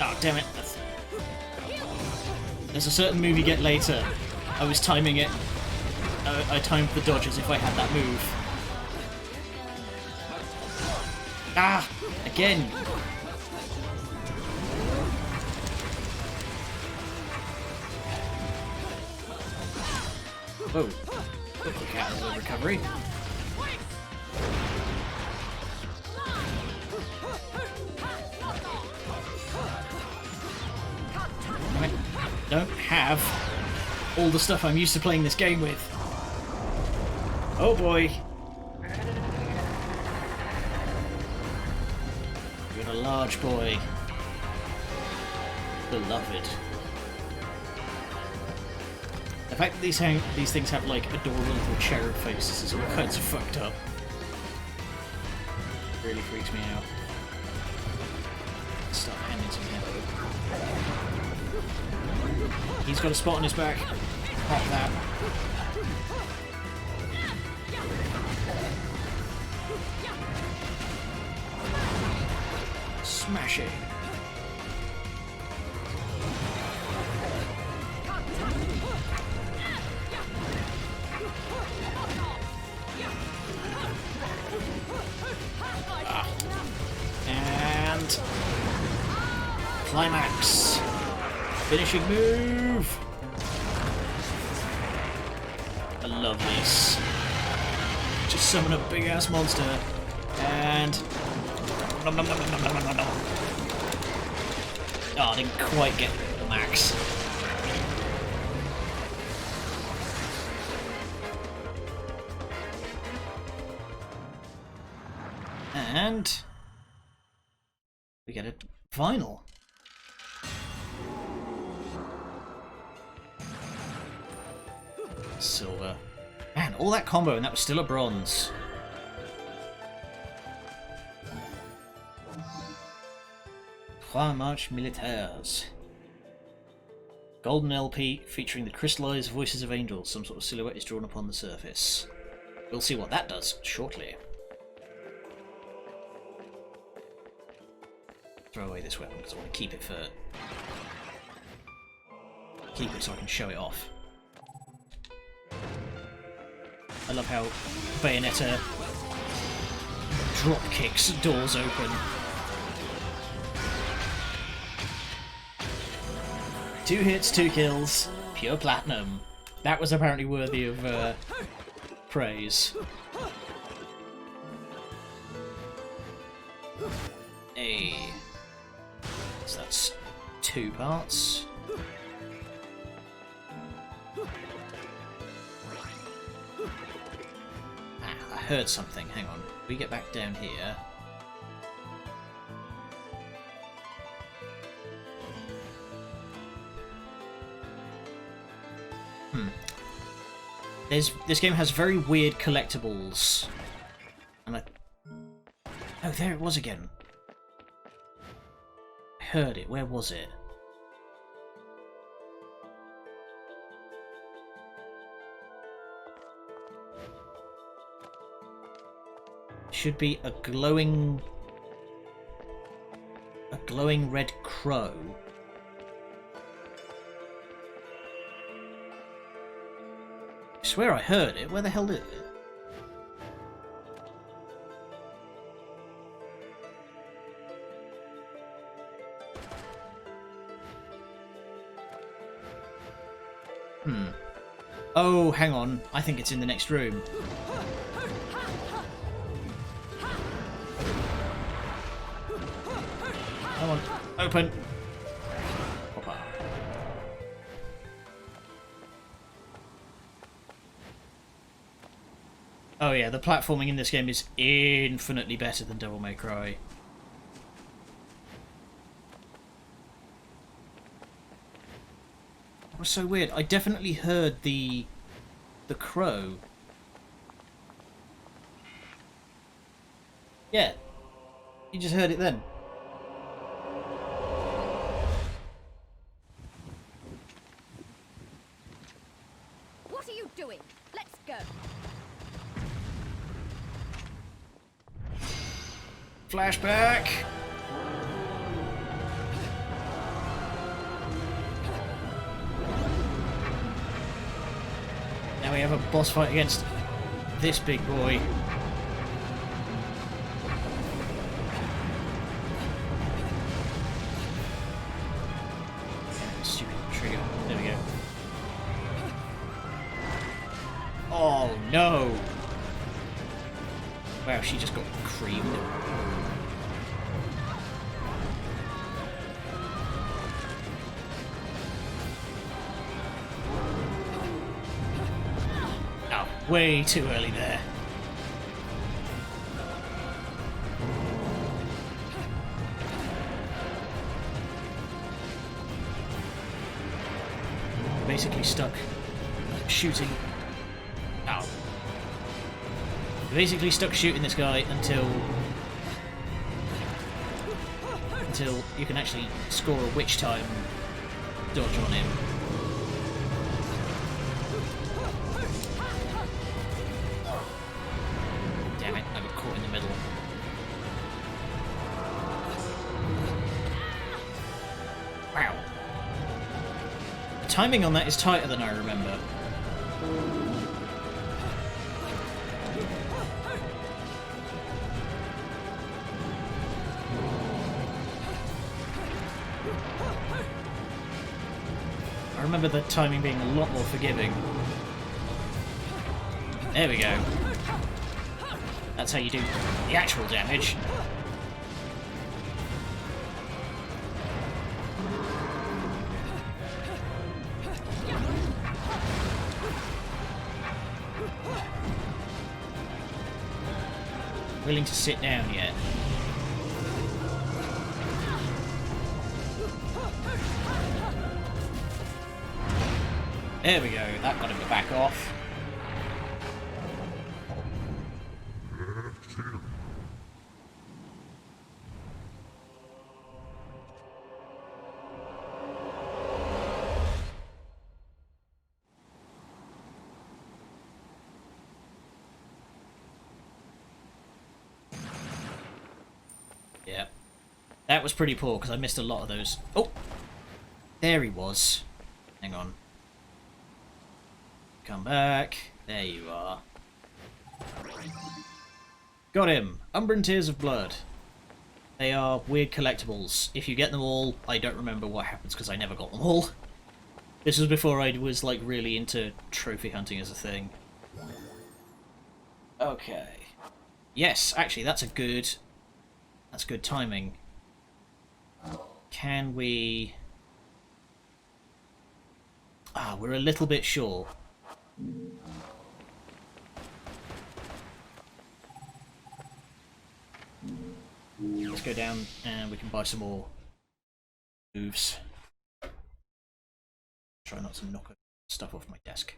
Oh, damn it. There's a certain move you get later. I was timing it. I timed the dodge as if I had that move. Ah! Again! Whoa. Quick out of the recovery. Don't have all the stuff I'm used to playing this game with. Oh boy. You're a large boy. Beloved. The fact that these things have like adorable little cherub faces is all kinds of fucked up. Really freaks me out. Start handing some ammo. He's got a spot on his back. Pop that. Smash it. Ah. And climax. Finishing move! I love this. Just summon a big ass monster and. Oh, I didn't quite get the max. And we get a final. Silver. Man, all that combo and that was still a bronze. Trois Marches Militaires. Golden LP featuring the crystallized voices of angels. Some sort of silhouette is drawn upon the surface. We'll see what that does shortly. Throw away this weapon because I want to keep it for... keep it so I can show it off. I love how Bayonetta drop kicks doors open. 2 hits, 2 kills, pure platinum. That was apparently worthy of praise. Hey. So that's 2 parts. I heard something. Hang on. We get back down here. This game has very weird collectibles. And oh, there it was again. I heard it. Where was it? Should be a glowing red crow. I swear I heard it. Where the hell did it? Oh, hang on. I think it's in the next room. Come on, open. Hoppa. Oh yeah, the platforming in this game is infinitely better than Devil May Cry. That was so weird. I definitely heard the crow. Yeah, you just heard it then. What are you doing? Let's go. Flashback! Now we have a boss fight against this big boy. Stupid trigger. There we go. Oh no! Wow, she just got creamed. Oh, way too early there. Basically stuck shooting. Ow. Basically stuck shooting this guy until you can actually score a witch time dodge on him. Damn it, I got caught in the middle. Wow. The timing on that is tighter than I remember. I remember the timing being a lot more forgiving. There we go. That's how you do the actual damage. Willing to sit down yet? There we go, that got him to back off. Yeah. That was pretty poor, because I missed a lot of those. Oh! There he was. Hang on. Come back. There you are. Got him! Umbran Tears of Blood. They are weird collectibles. If you get them all, I don't remember what happens because I never got them all. This was before I was like really into trophy hunting as a thing. Okay. Yes, actually that's good timing. Can we... Ah, we're a little bit short. Let's go down and we can buy some more moves. Try not to knock stuff off my desk.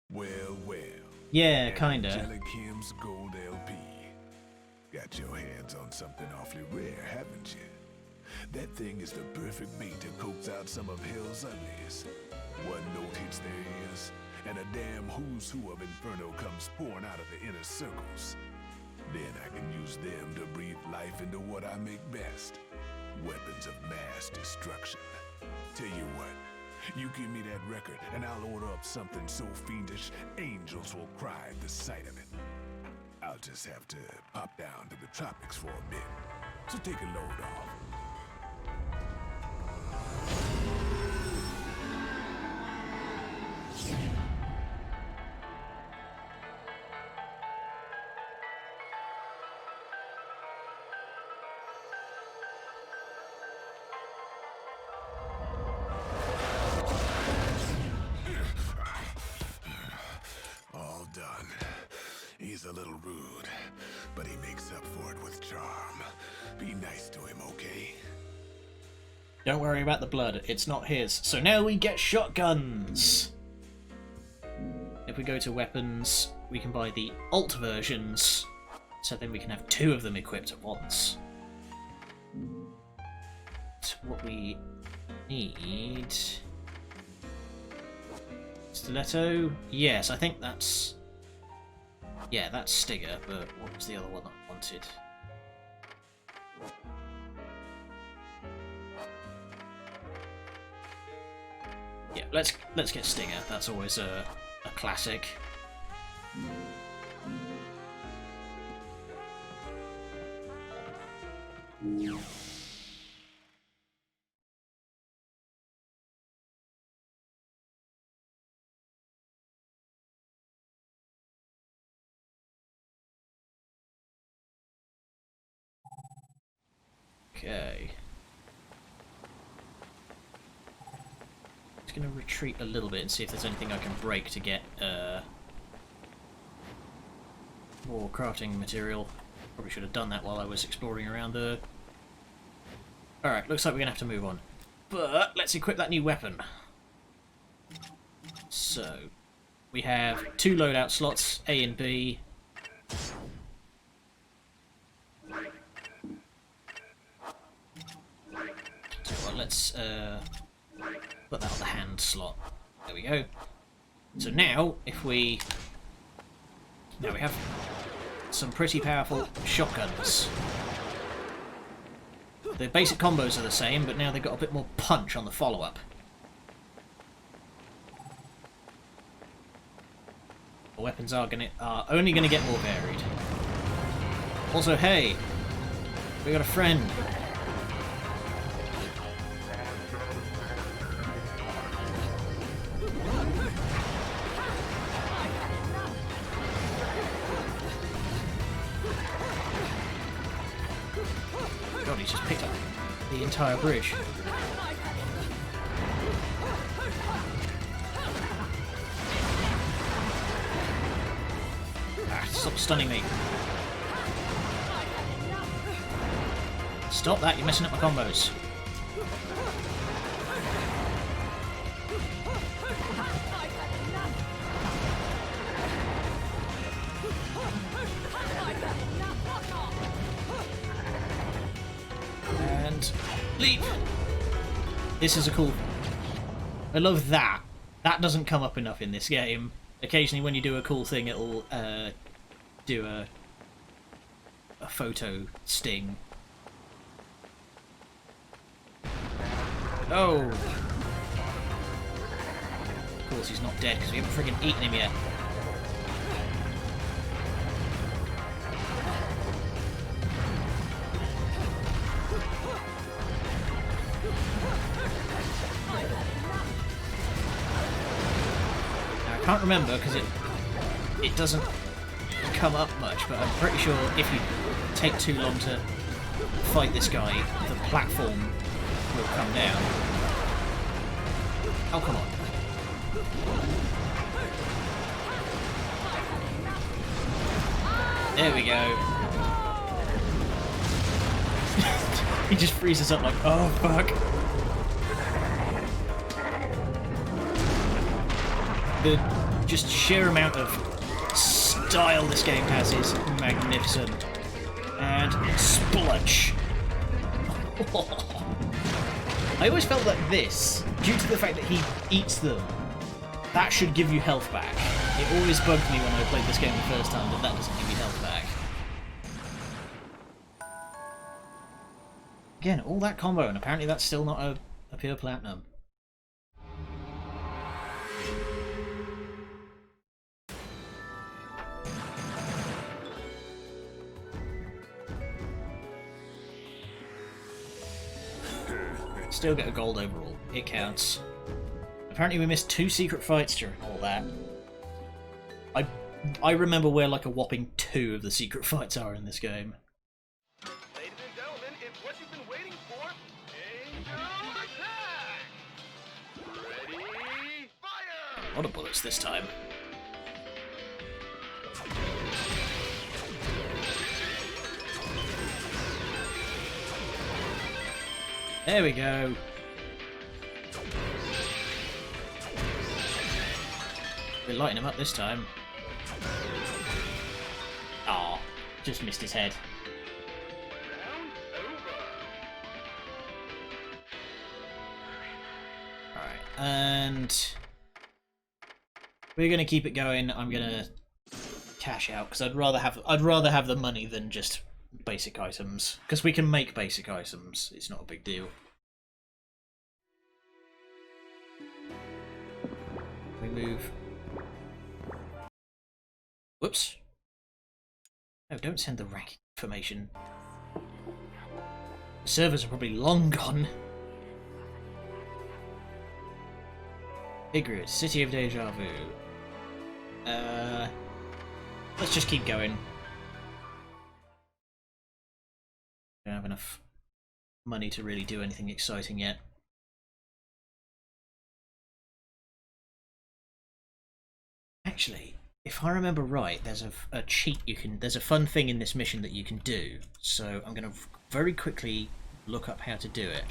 Well, well. Yeah, kinda. Angelic Kim's Gold LP. Got your hands on something awfully rare, haven't you? That thing is the perfect bait to coax out some of hell's ugliest. One note hits their ears, and a damn who's who of Inferno comes pouring out of the inner circles. Then I can use them to breathe life into what I make best. Weapons of mass destruction. Tell you what, you give me that record and I'll order up something so fiendish, angels will cry at the sight of it. I'll just have to pop down to the tropics for a bit. So take a load off. All done. He's a little rude, but he makes up for it with charm. Be nice to him, okay? Don't worry about the blood, it's not his. So now we get shotguns! If we go to weapons, we can buy the alt versions, so then we can have two of them equipped at once. That's what we need... Stiletto? Yes, I think that's... Yeah, that's Stigger, but what was the other one that I wanted? Yeah, let's get Stinger. That's always a classic. Okay. Just gonna retreat a little bit and see if there's anything I can break to get more crafting material. Probably should have done that while I was exploring around the... Alright, looks like we're gonna have to move on. But let's equip that new weapon. So, we have two loadout slots, A and B. So well, let's put that on the hand slot. There we go. So now, if we... Now we have some pretty powerful shotguns. The basic combos are the same, but now they've got a bit more punch on the follow-up. The weapons are only going to get more varied. Also, hey, we got a friend. God, he's just picked up the entire bridge. Ah, stop stunning me. Stop that, you're messing up my combos. And leap! This is a cool... I love that. That doesn't come up enough in this game. Occasionally when you do a cool thing, it'll do a photo sting. Oh! Of course he's not dead because we haven't friggin' eaten him yet. Now, I can't remember because it doesn't come up much, but I'm pretty sure if you take too long to fight this guy, the platform will come down. Oh, come on. There we go. He just freezes up like, oh fuck. The just sheer amount of style this game has is magnificent. And splutch. I always felt that this, due to the fact that he eats them, that should give you health back. It always bugged me when I played this game the first time that doesn't give you health back. Again, all that combo, and apparently that's still not a pure platinum. Still get a gold overall. It counts. Apparently we missed 2 secret fights during all that. I remember where like a whopping 2 of the secret fights are in this game. Ladies and gentlemen, it's what you've been waiting for. Angel attack! Ready, fire! A lot of bullets this time. There we go. We're lighting him up this time. Aw, just missed his head. Round over. Alright, and we're gonna keep it going. I'm gonna cash out because I'd rather have the money than just basic items, because we can make basic items. It's not a big deal. We move. Whoops. No, don't send the ranking information. The servers are probably long gone. Igrid, City of Deja Vu. Let's just keep going. Don't have enough money to really do anything exciting yet. Actually, if I remember right, there's a cheat you can. There's a fun thing in this mission that you can do. So I'm going to very quickly look up how to do it.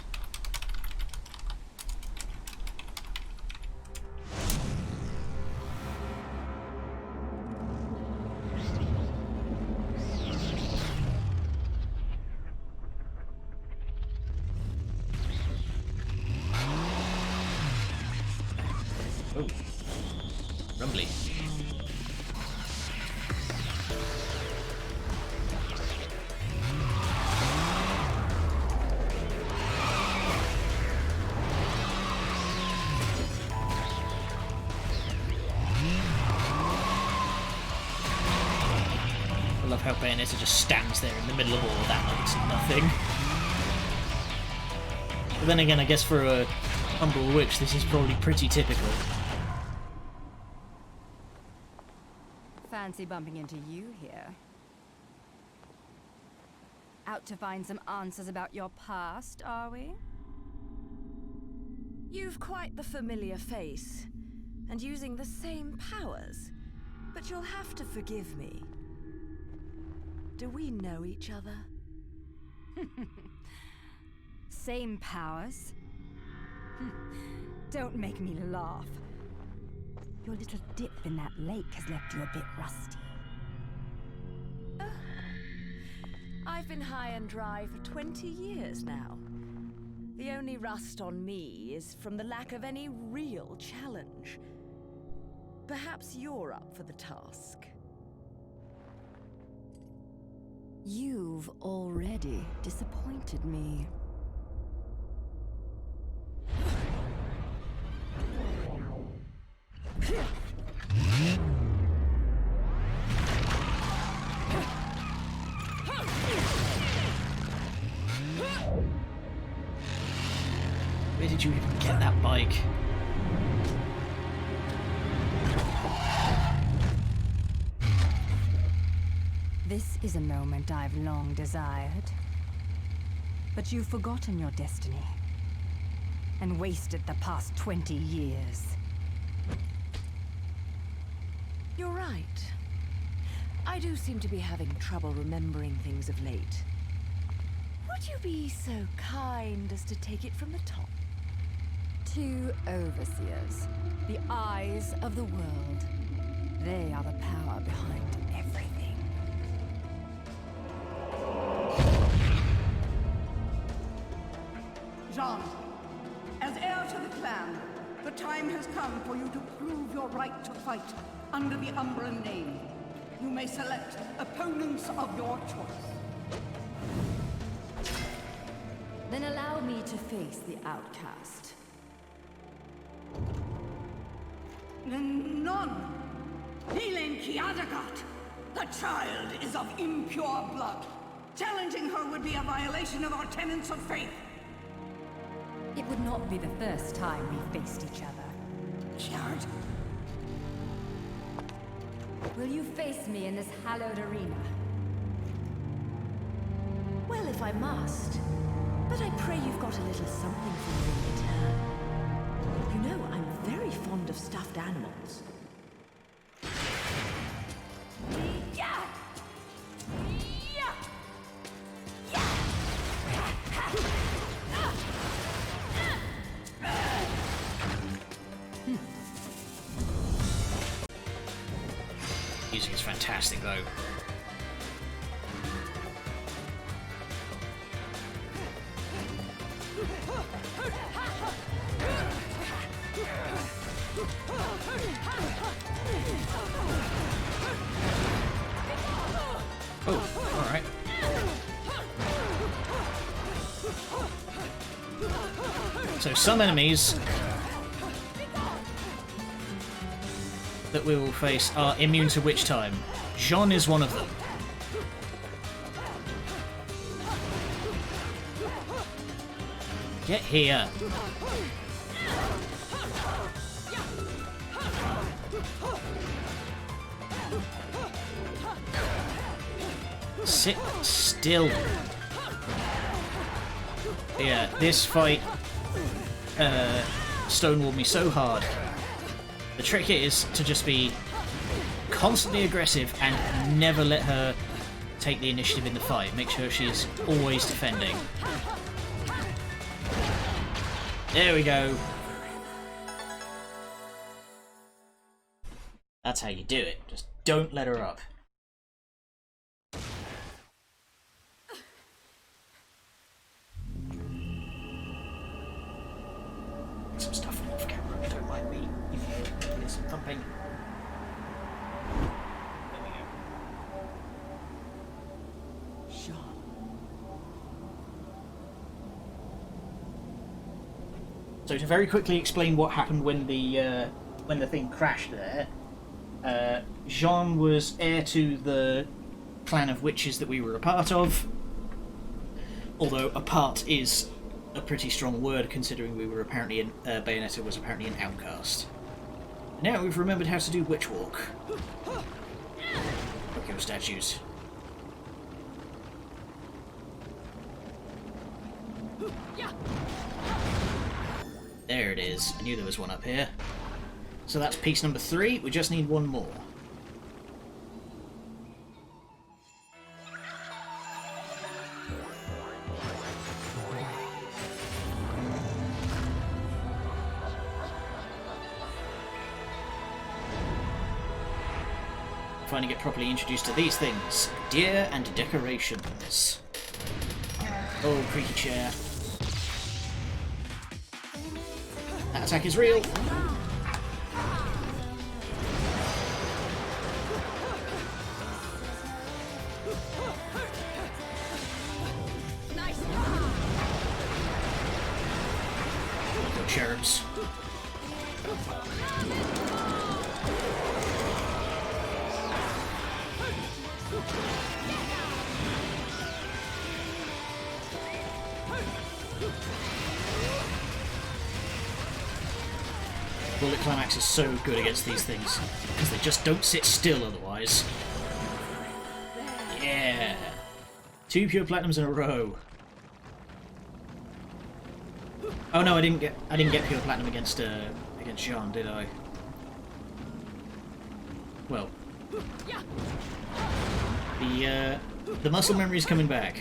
Oh, rumbly. I love how Bayonetta just stands there in the middle of all of that like it's nothing. But then again, I guess for a Humble Witch, this is probably pretty typical. Fancy bumping into you here. Out to find some answers about your past, are we? You've quite the familiar face, and using the same powers. But you'll have to forgive me. Do we know each other? Same powers. Don't make me laugh. Your little dip in that lake has left you a bit rusty. I've been high and dry for 20 years now. The only rust on me is from the lack of any real challenge. Perhaps you're up for the task. You've already disappointed me. Where did you even get that bike? This is a moment I've long desired. But you've forgotten your destiny. And wasted the past 20 years. You're right. I do seem to be having trouble remembering things of late. Would you be so kind as to take it from the top? 2 overseers, the eyes of the world. They are the power behind everything. Jean, as heir to the clan, the time has come for you to prove your right to fight under the Umbran name. You may select opponents of your choice. Then allow me to face the outcast. None. Healing Kiadagat. The child is of impure blood. Challenging her would be a violation of our tenets of faith. It would not be the first time we faced each other. Kiard? Will you face me in this hallowed arena? Well, if I must. But I pray you've got a little something for me in return. You know, I'm very fond of stuffed animals. Yeah! Yeah! Music is fantastic though. Oh, alright. So some enemies that we will face are immune to witch time. Jean is one of them. Get here. Sit still. Yeah, this fight stonewalled me so hard. The trick is to just be constantly aggressive and never let her take the initiative in the fight. Make sure she's always defending. There we go. That's how you do it. Just don't let her up. Some stuff off camera, don't mind me. If you hear some thumping. There we go. Jean. So to very quickly explain what happened when the thing crashed there, Jean was heir to the clan of witches that we were a part of. Although a part is a pretty strong word, considering we were apparently in Bayonetta was apparently an outcast. Now we've remembered how to do witch walk. Okay, statues. There it is. I knew there was one up here. So that's piece number 3. We just need one more. finally get properly introduced to these things. Gear and decorations. Oh, creaky chair. That attack is real. Go cherubs. Bullet Climax is so good against these things, because they just don't sit still otherwise. Yeah! 2 pure platinums in a row. Oh no, I didn't get pure platinum against Jean, did I? Well, the muscle memory is coming back.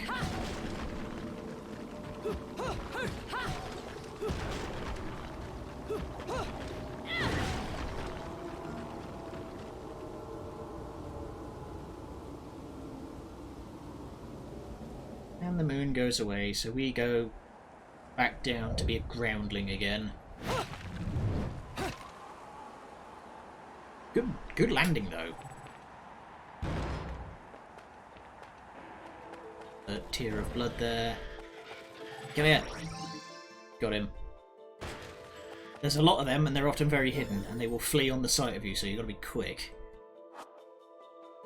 And the moon goes away, so we go back down to be a groundling again. Good landing though. A tear of blood there. Come here. Got him. There's a lot of them and they're often very hidden and they will flee on the sight of you, so you've got to be quick.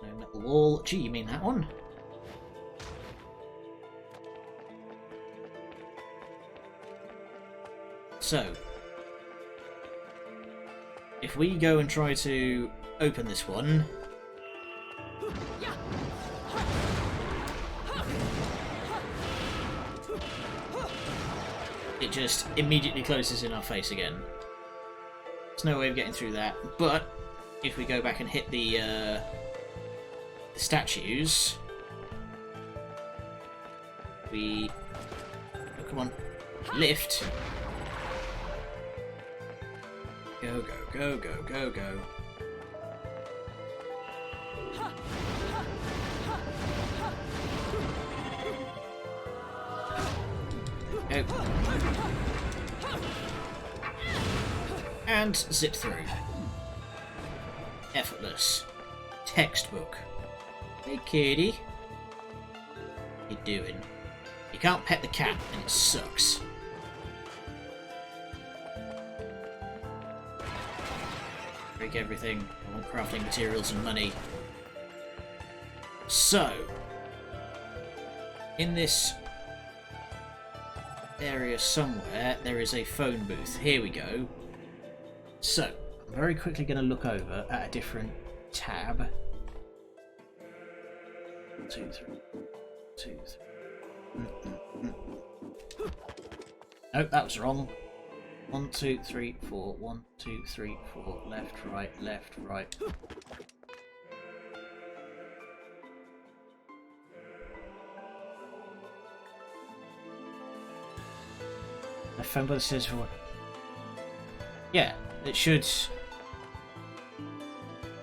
No metal wall. Gee, you mean that one? So, if we go and try to open this one, it just immediately closes in our face again. There's no way of getting through that, but if we go back and hit the statues, we... Oh, come on. Lift. Go, go, go, go, go, go. Go. And zip through. Effortless. Textbook. Hey kitty. What you doing? You can't pet the cat and it sucks. Break everything. I want crafting materials and money. So, in this area somewhere, there is a phone booth. Here we go. So, I'm very quickly going to look over at a different tab. 1, 2, 3. 2, 3. Nope, that was wrong. 1, 2, 3, 4. 1, 2, 3, 4. Left, right, left, right. I found what it says for. Yeah, it should.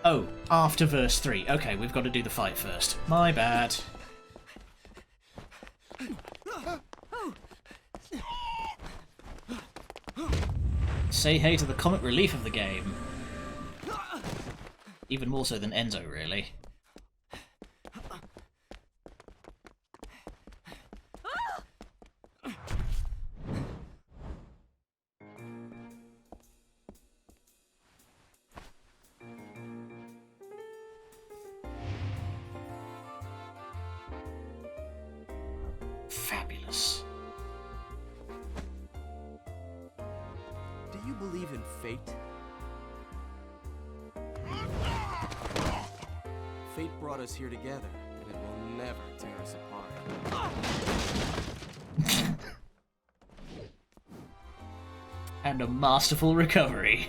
Oh, after verse 3. Okay, we've got to do the fight first. My bad. Say hey to the comic relief of the game. Even more so than Enzo, really. Fabulous. Do you believe in fate? Fate brought us here together, and it will never tear us apart. And a masterful recovery.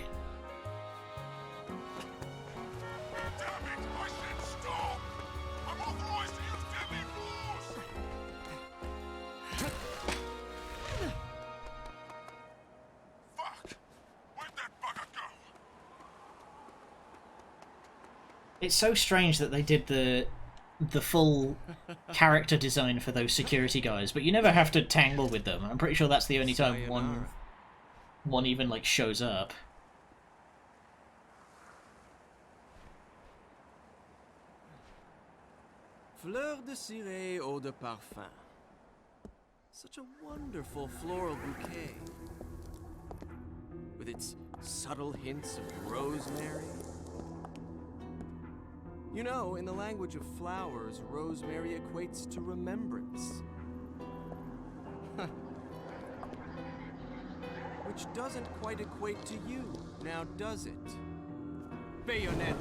It's so strange that they did the full character design for those security guys, but you never have to tangle with them. I'm pretty sure that's the only time one even like shows up. Fleur de ciré eau de parfum. Such a wonderful floral bouquet. With its subtle hints of rosemary. You know, in the language of flowers, rosemary equates to remembrance. Which doesn't quite equate to you, now does it? Bayonetta.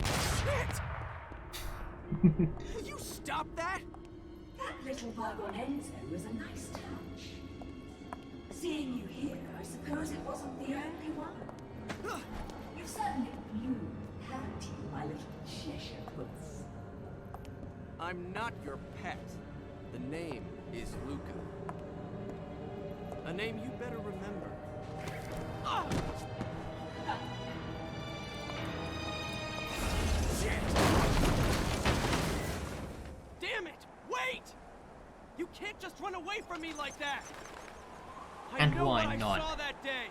Shit! Will you stop that? That little Bayonetta was a nice touch. Seeing you here, I suppose it wasn't the only one. You certainly bloomed, haven't you, my little Cheshire puss? I'm not your pet. The name is Luca. A name you better remember. Ah! Shit! Damn it! Wait! You can't just run away from me like that! And I know why what I not? saw that day!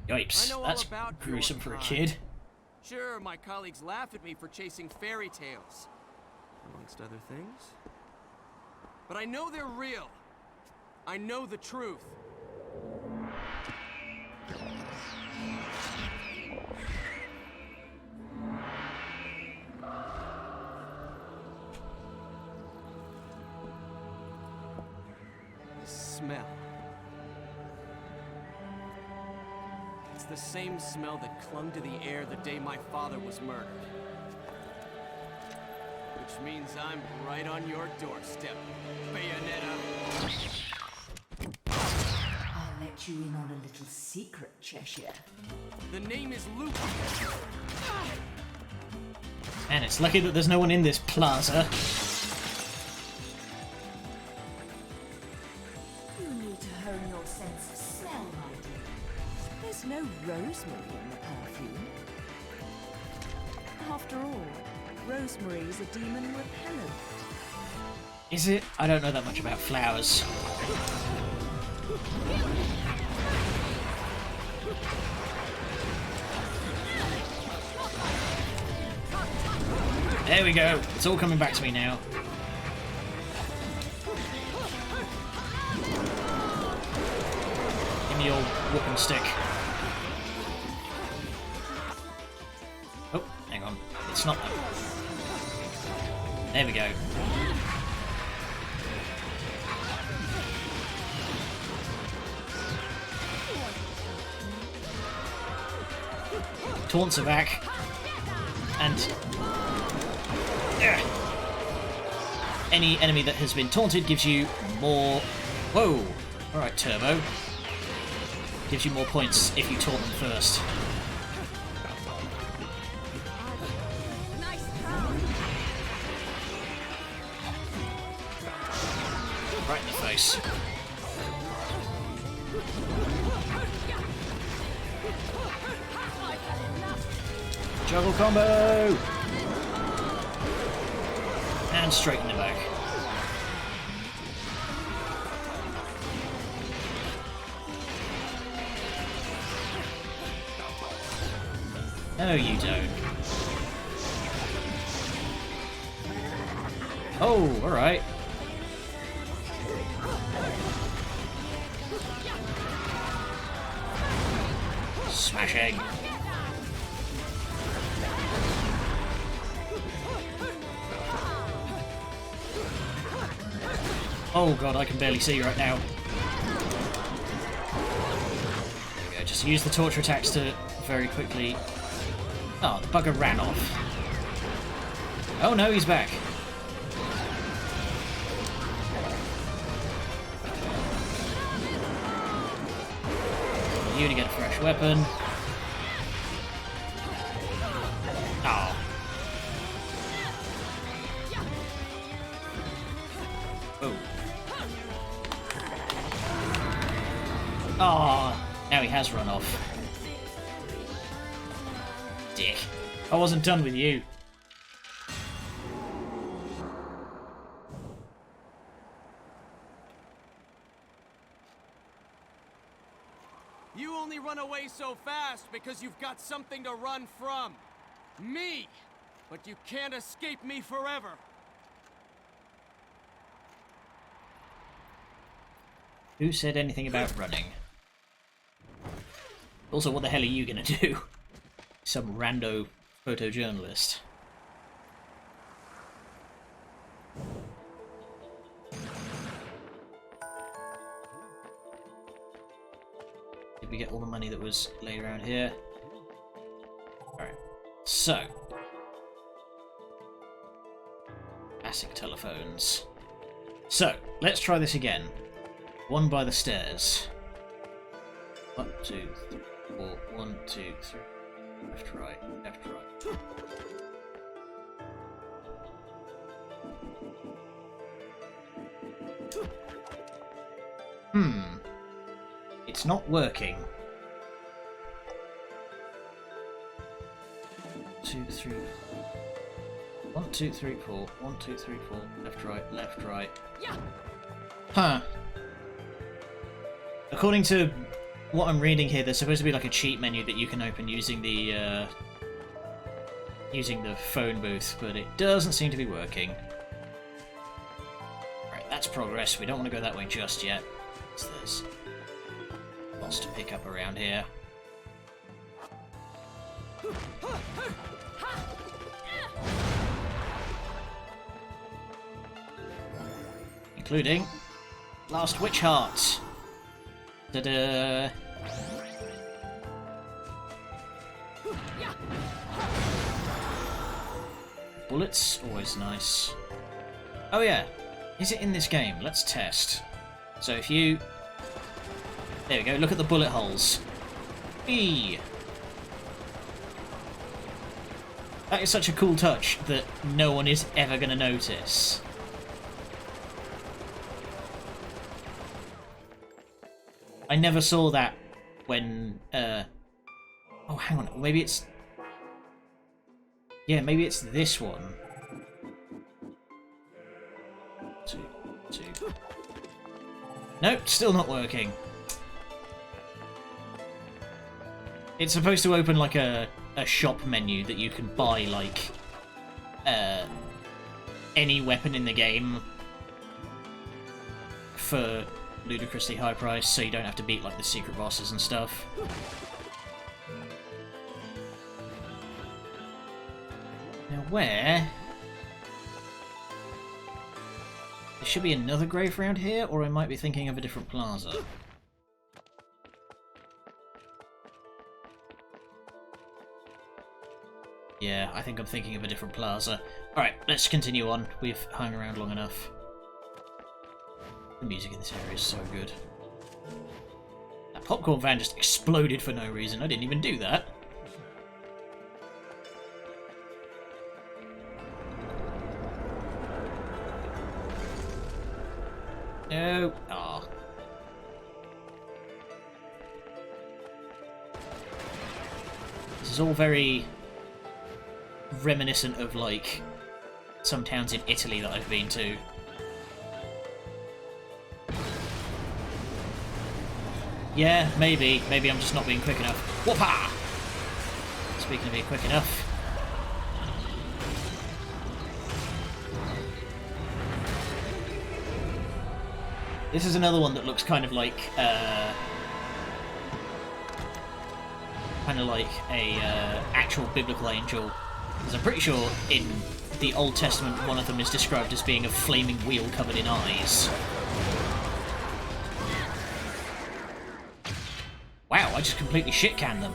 Yipes, that's gruesome for a kid. Sure, my colleagues laugh at me for chasing fairy tales, amongst other things. But I know they're real. I know the truth. The smell. It's the same smell that clung to the air the day my father was murdered. Which means I'm right on your doorstep, Bayonetta. I'll let you in on a little secret, Cheshire. The name is Luca. And it's lucky that there's no one in this plaza. You need to hone your sense of smell, my dear. There's no rosemary in the perfume. After all, rosemary is a demon repellent. Is it? I don't know that much about flowers. There we go. It's all coming back to me now. Give me your whooping stick. Oh, hang on. It's not that. There we go. Taunts are back. And any enemy that has been taunted gives you more... Whoa! Alright, Turbo. Gives you more points if you taunt them first. Right in the face. Juggle combo! And straight in the back. No, you don't. Oh, alright. Smashing. Oh god, I can barely see right now. There we go, just use the torture attacks to very quickly Oh, the bugger ran off. Oh no, he's back. You to get a fresh weapon. Oh. Oh. Oh, now he has run off. Dick. I wasn't done with you. You only run away so fast because you've got something to run from. Me! But you can't escape me forever. Who said anything about running? Also, what the hell are you gonna do? Some rando photojournalist. Did we get all the money that was laid around here? Alright, so. ASIC telephones. So, let's try this again. One by the stairs. 1, 2, 3, 4. 1, 2, 3. Left, right, left, right. It's not working. 2, 3. 1, 2, 3, 4. 1, 2, 3, 4. Left, right, left, right. Yeah. Huh. According to what I'm reading here, there's supposed to be like a cheat menu that you can open using the phone booth, but it doesn't seem to be working. Right, that's progress. We don't want to go that way just yet. So there's lots to pick up around here. Including Last Witch Heart. Ta-da! Bullets, always nice. Oh yeah, is it in this game? Let's test. So if you... There we go, look at the bullet holes. Eee! That is such a cool touch that no one is ever going to notice. I never saw that when, oh, hang on, maybe it's... Yeah, maybe it's this one. 2, 2. Nope, still not working. It's supposed to open like a shop menu that you can buy, like, any weapon in the game for ludicrously high price, so you don't have to beat like the secret bosses and stuff. Now where? There should be another grave around here, or I might be thinking of a different plaza. Yeah, I think I'm thinking of a different plaza. Alright, let's continue on. We've hung around long enough. The music in this area is so good. That popcorn van just exploded for no reason. I didn't even do that. No. Ah. This is all very reminiscent of, like, some towns in Italy that I've been to. Yeah, maybe. Maybe I'm just not being quick enough. Whoopah! Speaking of being quick enough. This is another one that looks kind of like a actual biblical angel. Because I'm pretty sure in the Old Testament one of them is described as being a flaming wheel covered in eyes. Wow, I just completely shit-canned them.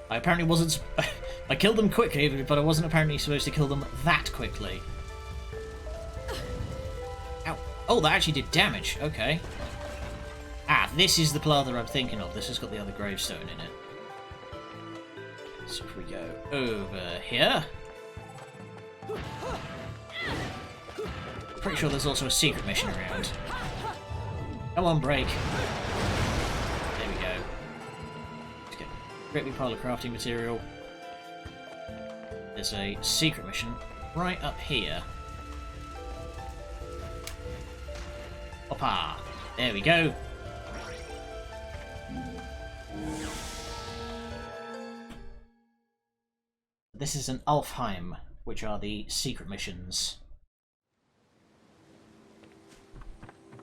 I apparently wasn't... I killed them quickly, but I wasn't apparently supposed to kill them that quickly. Ow. Oh, that actually did damage. Okay. Ah, this is the plaza I'm thinking of. This has got the other gravestone in it. So if we go over here... Pretty sure there's also a secret mission around. Come on, break. There we go. Let's get a great big pile of crafting material. There's a secret mission right up here. Hoppa! There we go. This is an Alfheim, which are the secret missions.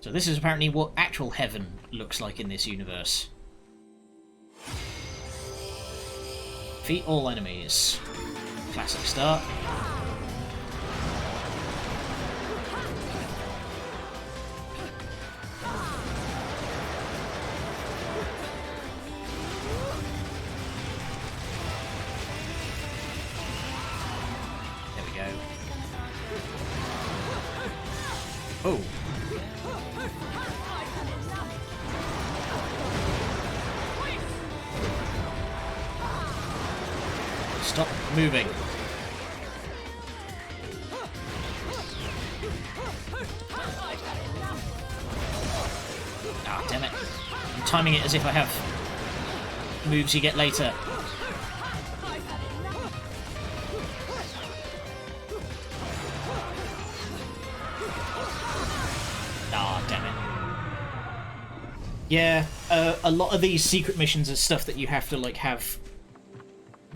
So this is apparently what actual heaven looks like in this universe. Defeat all enemies. Classic start. There we go. Oh. Stop moving. Ah, damn it. I'm timing it as if I have moves you get later. Ah, damn it. Yeah, a lot of these secret missions are stuff that you have to, like, have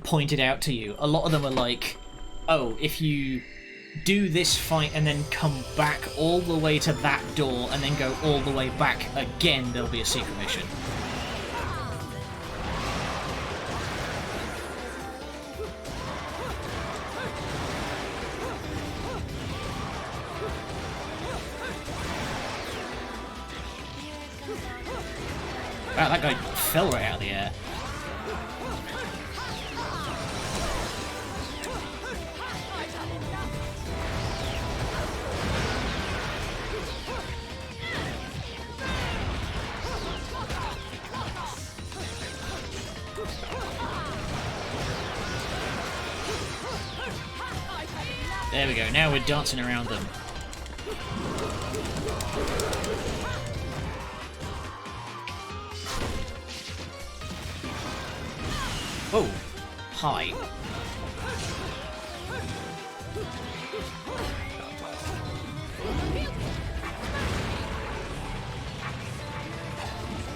pointed out to you. A lot of them are like, oh, if you do this fight and then come back all the way to that door and then go all the way back again, there'll be a secret mission. Wow, that guy fell right out of the air. There we go, now we're dancing around them. Oh, hi.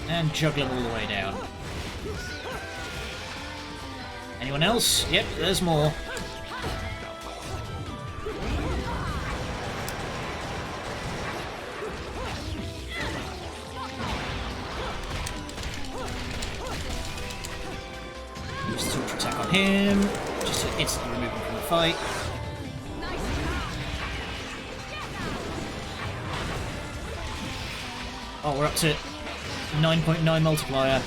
And juggle them all the way down. Anyone else? Yep, there's more. Him, just to instantly remove him from the fight. Oh, we're up to 9.9 multiplier.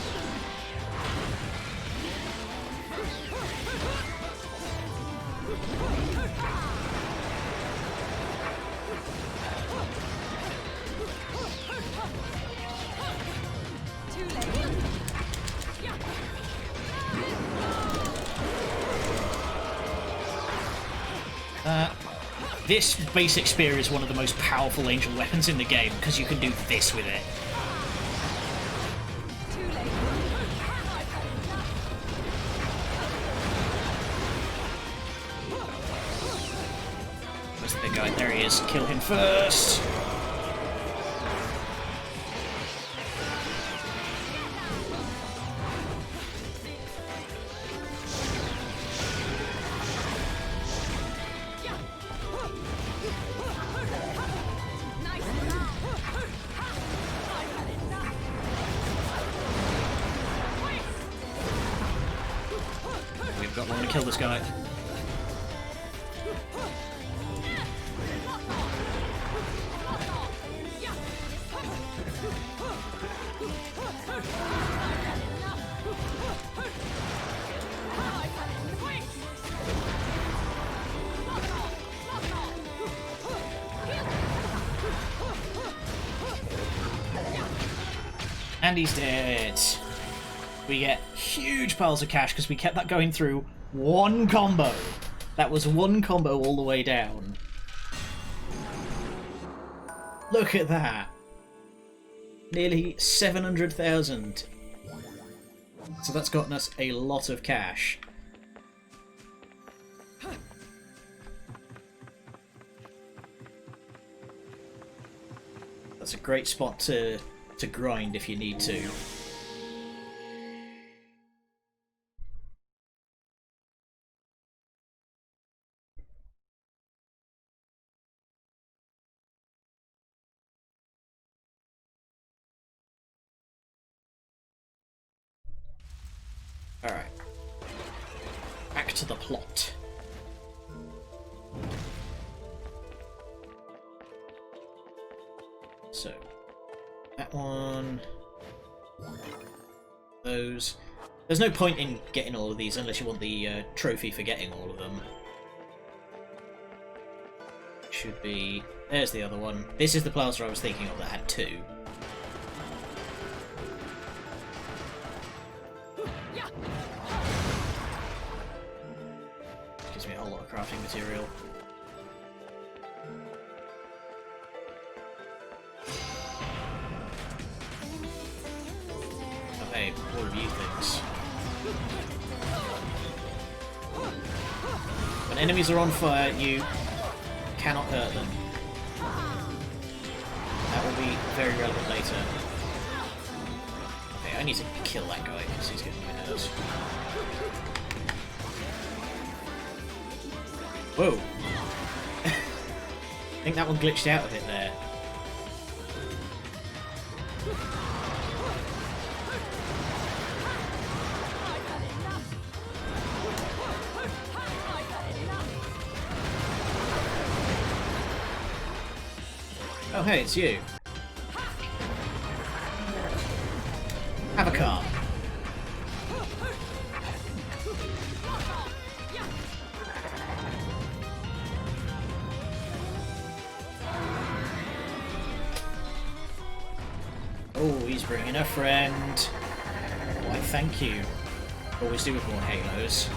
This basic spear is one of the most powerful angel weapons in the game, because you can do this with it. Where's the big guy? There he is. Kill him first. Got one to kill this guy. And he's dead. We get huge piles of cash because we kept that going through one combo. That was one combo all the way down. Look at that. Nearly 700,000. So that's gotten us a lot of cash. That's a great spot to grind if you need to. Alright. Back to the plot. So, that one... Those... There's no point in getting all of these unless you want the trophy for getting all of them. Should be... There's the other one. This is the plaster I was thinking of that had two. Gives me a whole lot of crafting material. Oh hey, what are you things? When enemies are on fire, you cannot hurt them. That will be very relevant later. Okay, I need to kill that guy because he's getting my nerves. Whoa! I think that one glitched out of it there. Oh hey, it's you. Have a car. Oh, he's bringing a friend. Why, thank you. Always do with more halos.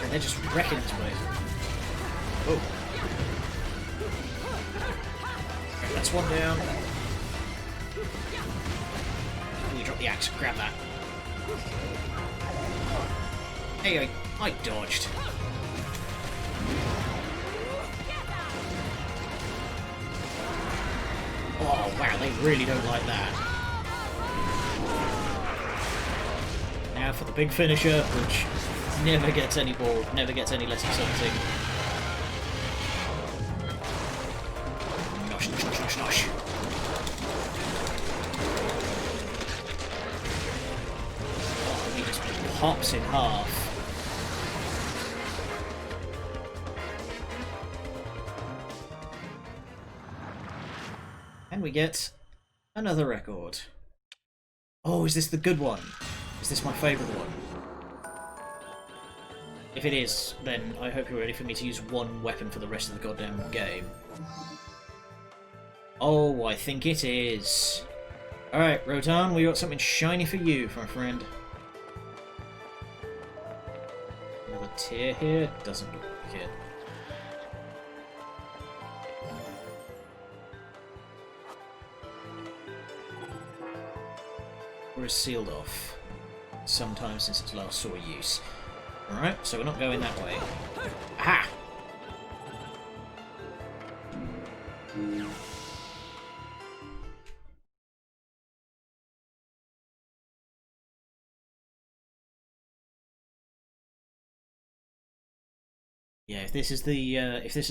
And they're just wrecking this place. Oh. Okay, that's one down. You drop the axe, grab that. Hey, I dodged. Oh wow, they really don't like that. Now for the big finisher, which never gets any ball, never gets any less exciting. Nosh, nosh, nosh, nosh, nosh. He just pops in half. And we get another record. Oh, is this the good one? Is this my favourite one? If it is, then I hope you're ready for me to use one weapon for the rest of the goddamn game. Oh, I think it is. Alright, Rotan, we got something shiny for you, my friend. Another tier here? Doesn't look like it. Or is sealed off. Sometime since its last saw use. Alright, so we're not going that way. Aha! Yeah, if this is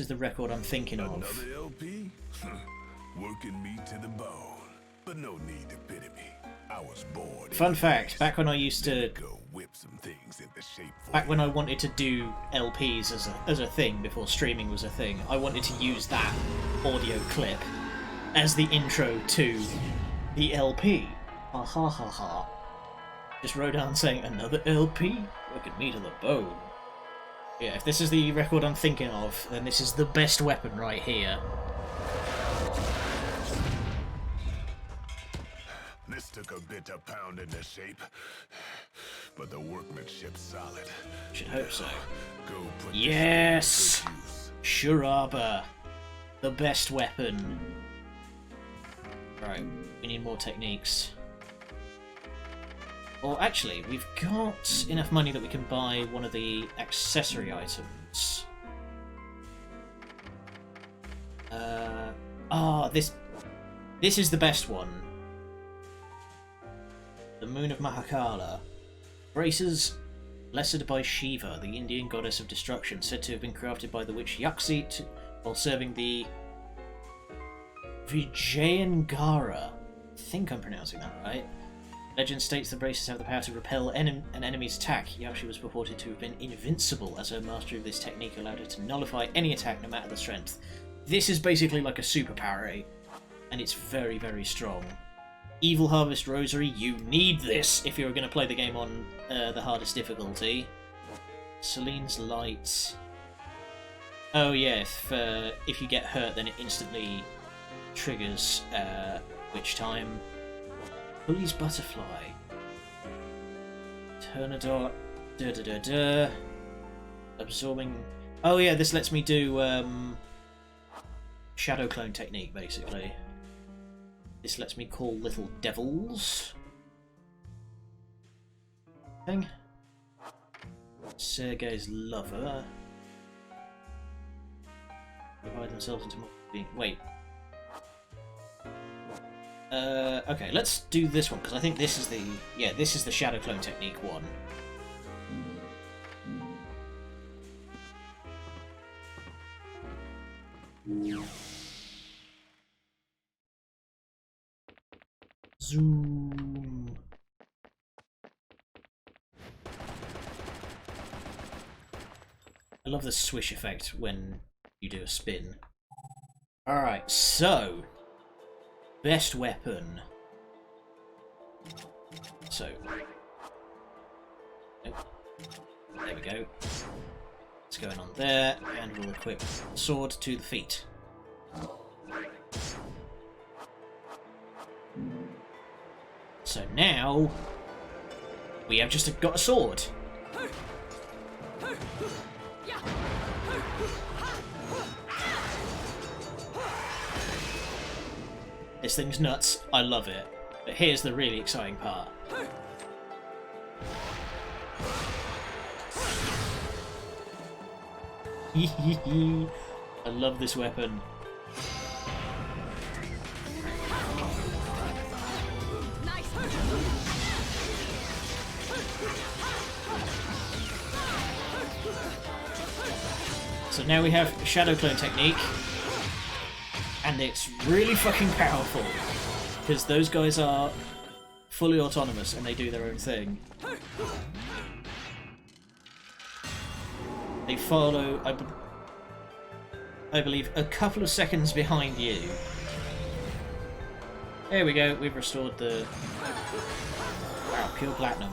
the record I'm thinking of. Another LP? Working me to the bone, but no need to pity me. I was bored. Fun fact: back when I used to, whip some things into shape for back when I wanted to do LPs as a thing before streaming was a thing, I wanted to use that audio clip as the intro to the LP. Ha ha ha ha. Just Rodan saying, another LP? Look at me to the bone. Yeah, if this is the record I'm thinking of, then this is the best weapon right here. This took a bit of pounding the shape, but the workmanship's solid. Should hope so. Go put Yes! this to good use. Shuraba. The best weapon. Right, we need more techniques. Or actually, we've got enough money that we can buy one of the accessory items. This is the best one. The Moon of Mahakala. Braces blessed by Shiva, the Indian goddess of destruction, said to have been crafted by the witch Yaksi while serving the Vijayangara. I think I'm pronouncing that right. Legend states the braces have the power to repel an enemy's attack. Yaksi was purported to have been invincible, as her mastery of this technique allowed her to nullify any attack no matter the strength. This is basically like a super parry, and it's very, very strong. Evil Harvest Rosary, you need this if you're going to play the game on the hardest difficulty. Celine's Light. Oh yeah, if you get hurt then it instantly triggers Witch Time. Bully's Butterfly. Turnador. Absorbing. Oh yeah, this lets me do Shadow Clone technique basically. This lets me call little devils. Thing. Sergei's lover. Divide themselves into more. Wait. Okay, let's do this one because I think this is the this is the Shadow Clone technique one. Zoom. I love the swish effect when you do a spin. Alright, so best weapon. So there we go. What's going on there? And we'll equip sword to the feet. So now we have just got a sword. This thing's nuts. I love it. But here's the really exciting part. I love this weapon. So now we have Shadow Clone technique, and it's really fucking powerful because those guys are fully autonomous and they do their own thing. They follow, I believe, a couple of seconds behind you. There we go, we've restored the... Wow, pure platinum.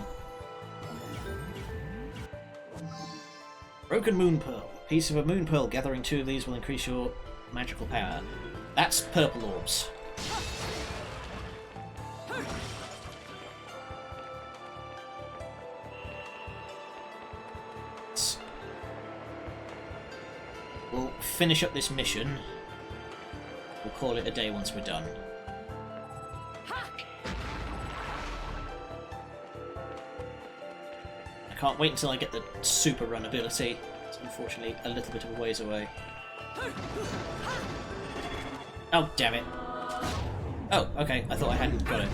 Broken Moon Pearl. Piece of a Moon Pearl. Gathering 2 of these will increase your magical power. That's purple orbs. We'll finish up this mission. We'll call it a day once we're done. I can't wait until I get the super run ability. It's unfortunately a little bit of a ways away. Oh, damn it. Oh, okay, I thought I hadn't got it.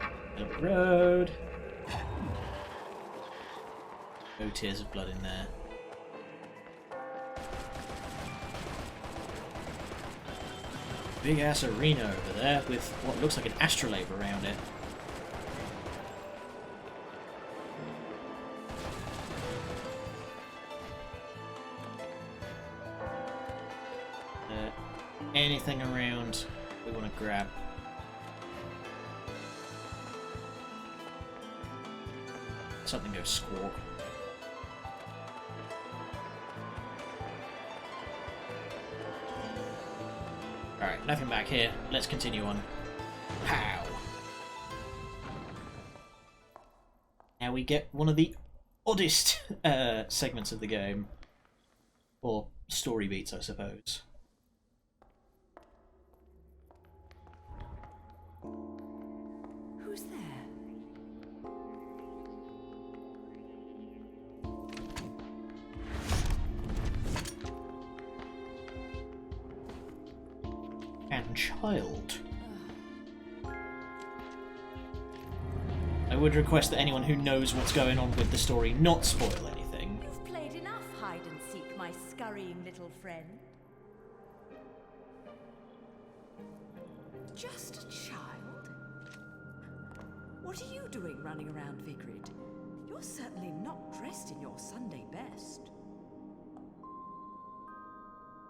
Up the road. No tears of blood in there. Big ass arena over there with what looks like an astrolabe around it. anything around we want to grab? Something goes squawk. Alright, nothing back here. Let's continue on. Pow! Now we get one of the oddest segments of the game. Or story beats, I suppose. Who's there? And child. I would request that anyone who knows what's going on with the story not spoil anything. You've played enough hide and seek, my scurrying little friend. Just a child? What are you doing running around Vigrid? You're certainly not dressed in your Sunday best.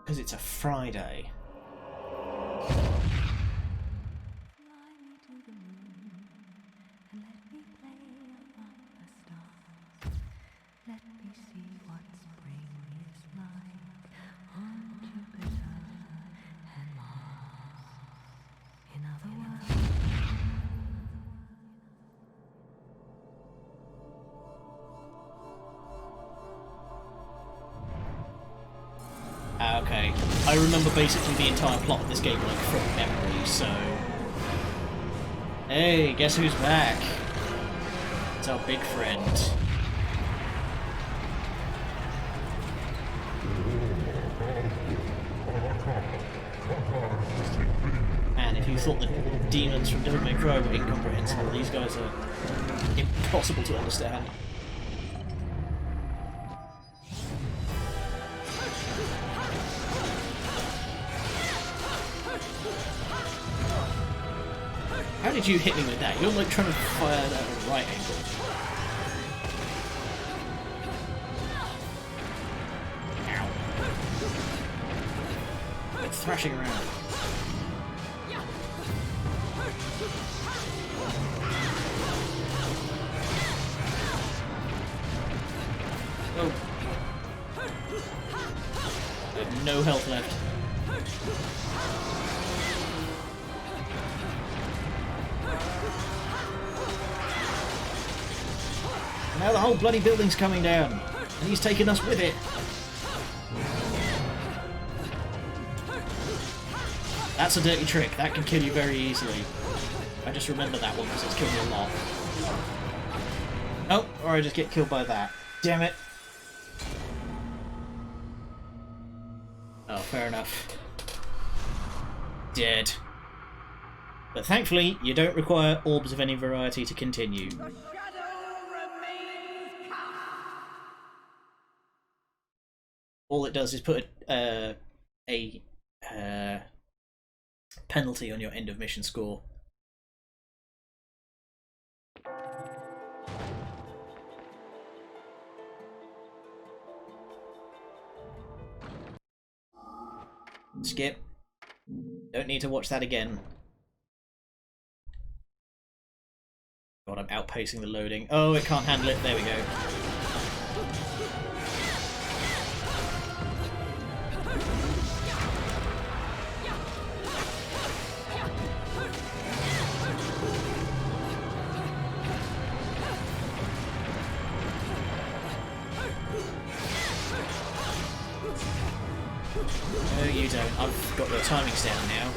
Because it's a Friday. Okay, I remember basically the entire plot of this game like from memory, so... Hey, guess who's back? It's our big friend. And if you thought the demons from Devil May Cry were incomprehensible, these guys are impossible to understand. How did you hit me with that? You're like trying to fire that at a right angle. Ow. Like thrashing around. Oh. I have no health left. Now the whole bloody building's coming down, and he's taking us with it. That's a dirty trick. That can kill you very easily. I just remember that one because it's killed me a lot. Oh, or I just get killed by that. Damn it. Oh, fair enough. Dead. But thankfully, you don't require orbs of any variety to continue. All it does is put a penalty on your end of mission score. Skip. Don't need to watch that again. God, I'm outpacing the loading. Oh, it can't handle it. There we go. No, you don't. I've got your timings down now.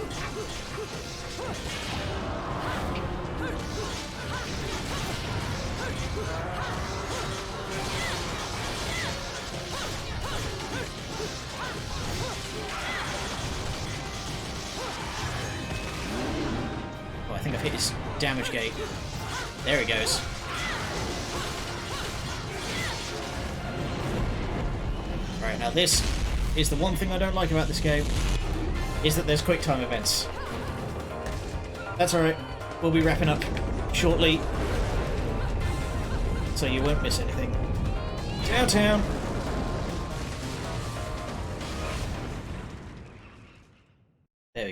Oh, I think I've hit his damage gate. There he goes. Right, now this is the one thing I don't like about this game, is that there's quick time events. That's alright, we'll be wrapping up shortly, so you won't miss anything. Downtown! There we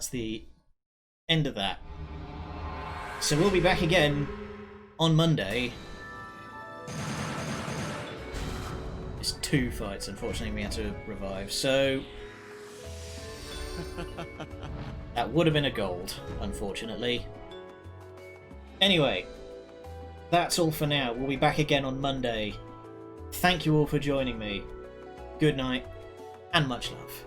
that's the end of that. So we'll be back again on Monday. It's 2 fights, unfortunately, we had to revive, so that would have been a gold, unfortunately. Anyway, that's all for now. We'll be back again on Monday. Thank you all for joining me. Good night, and much love.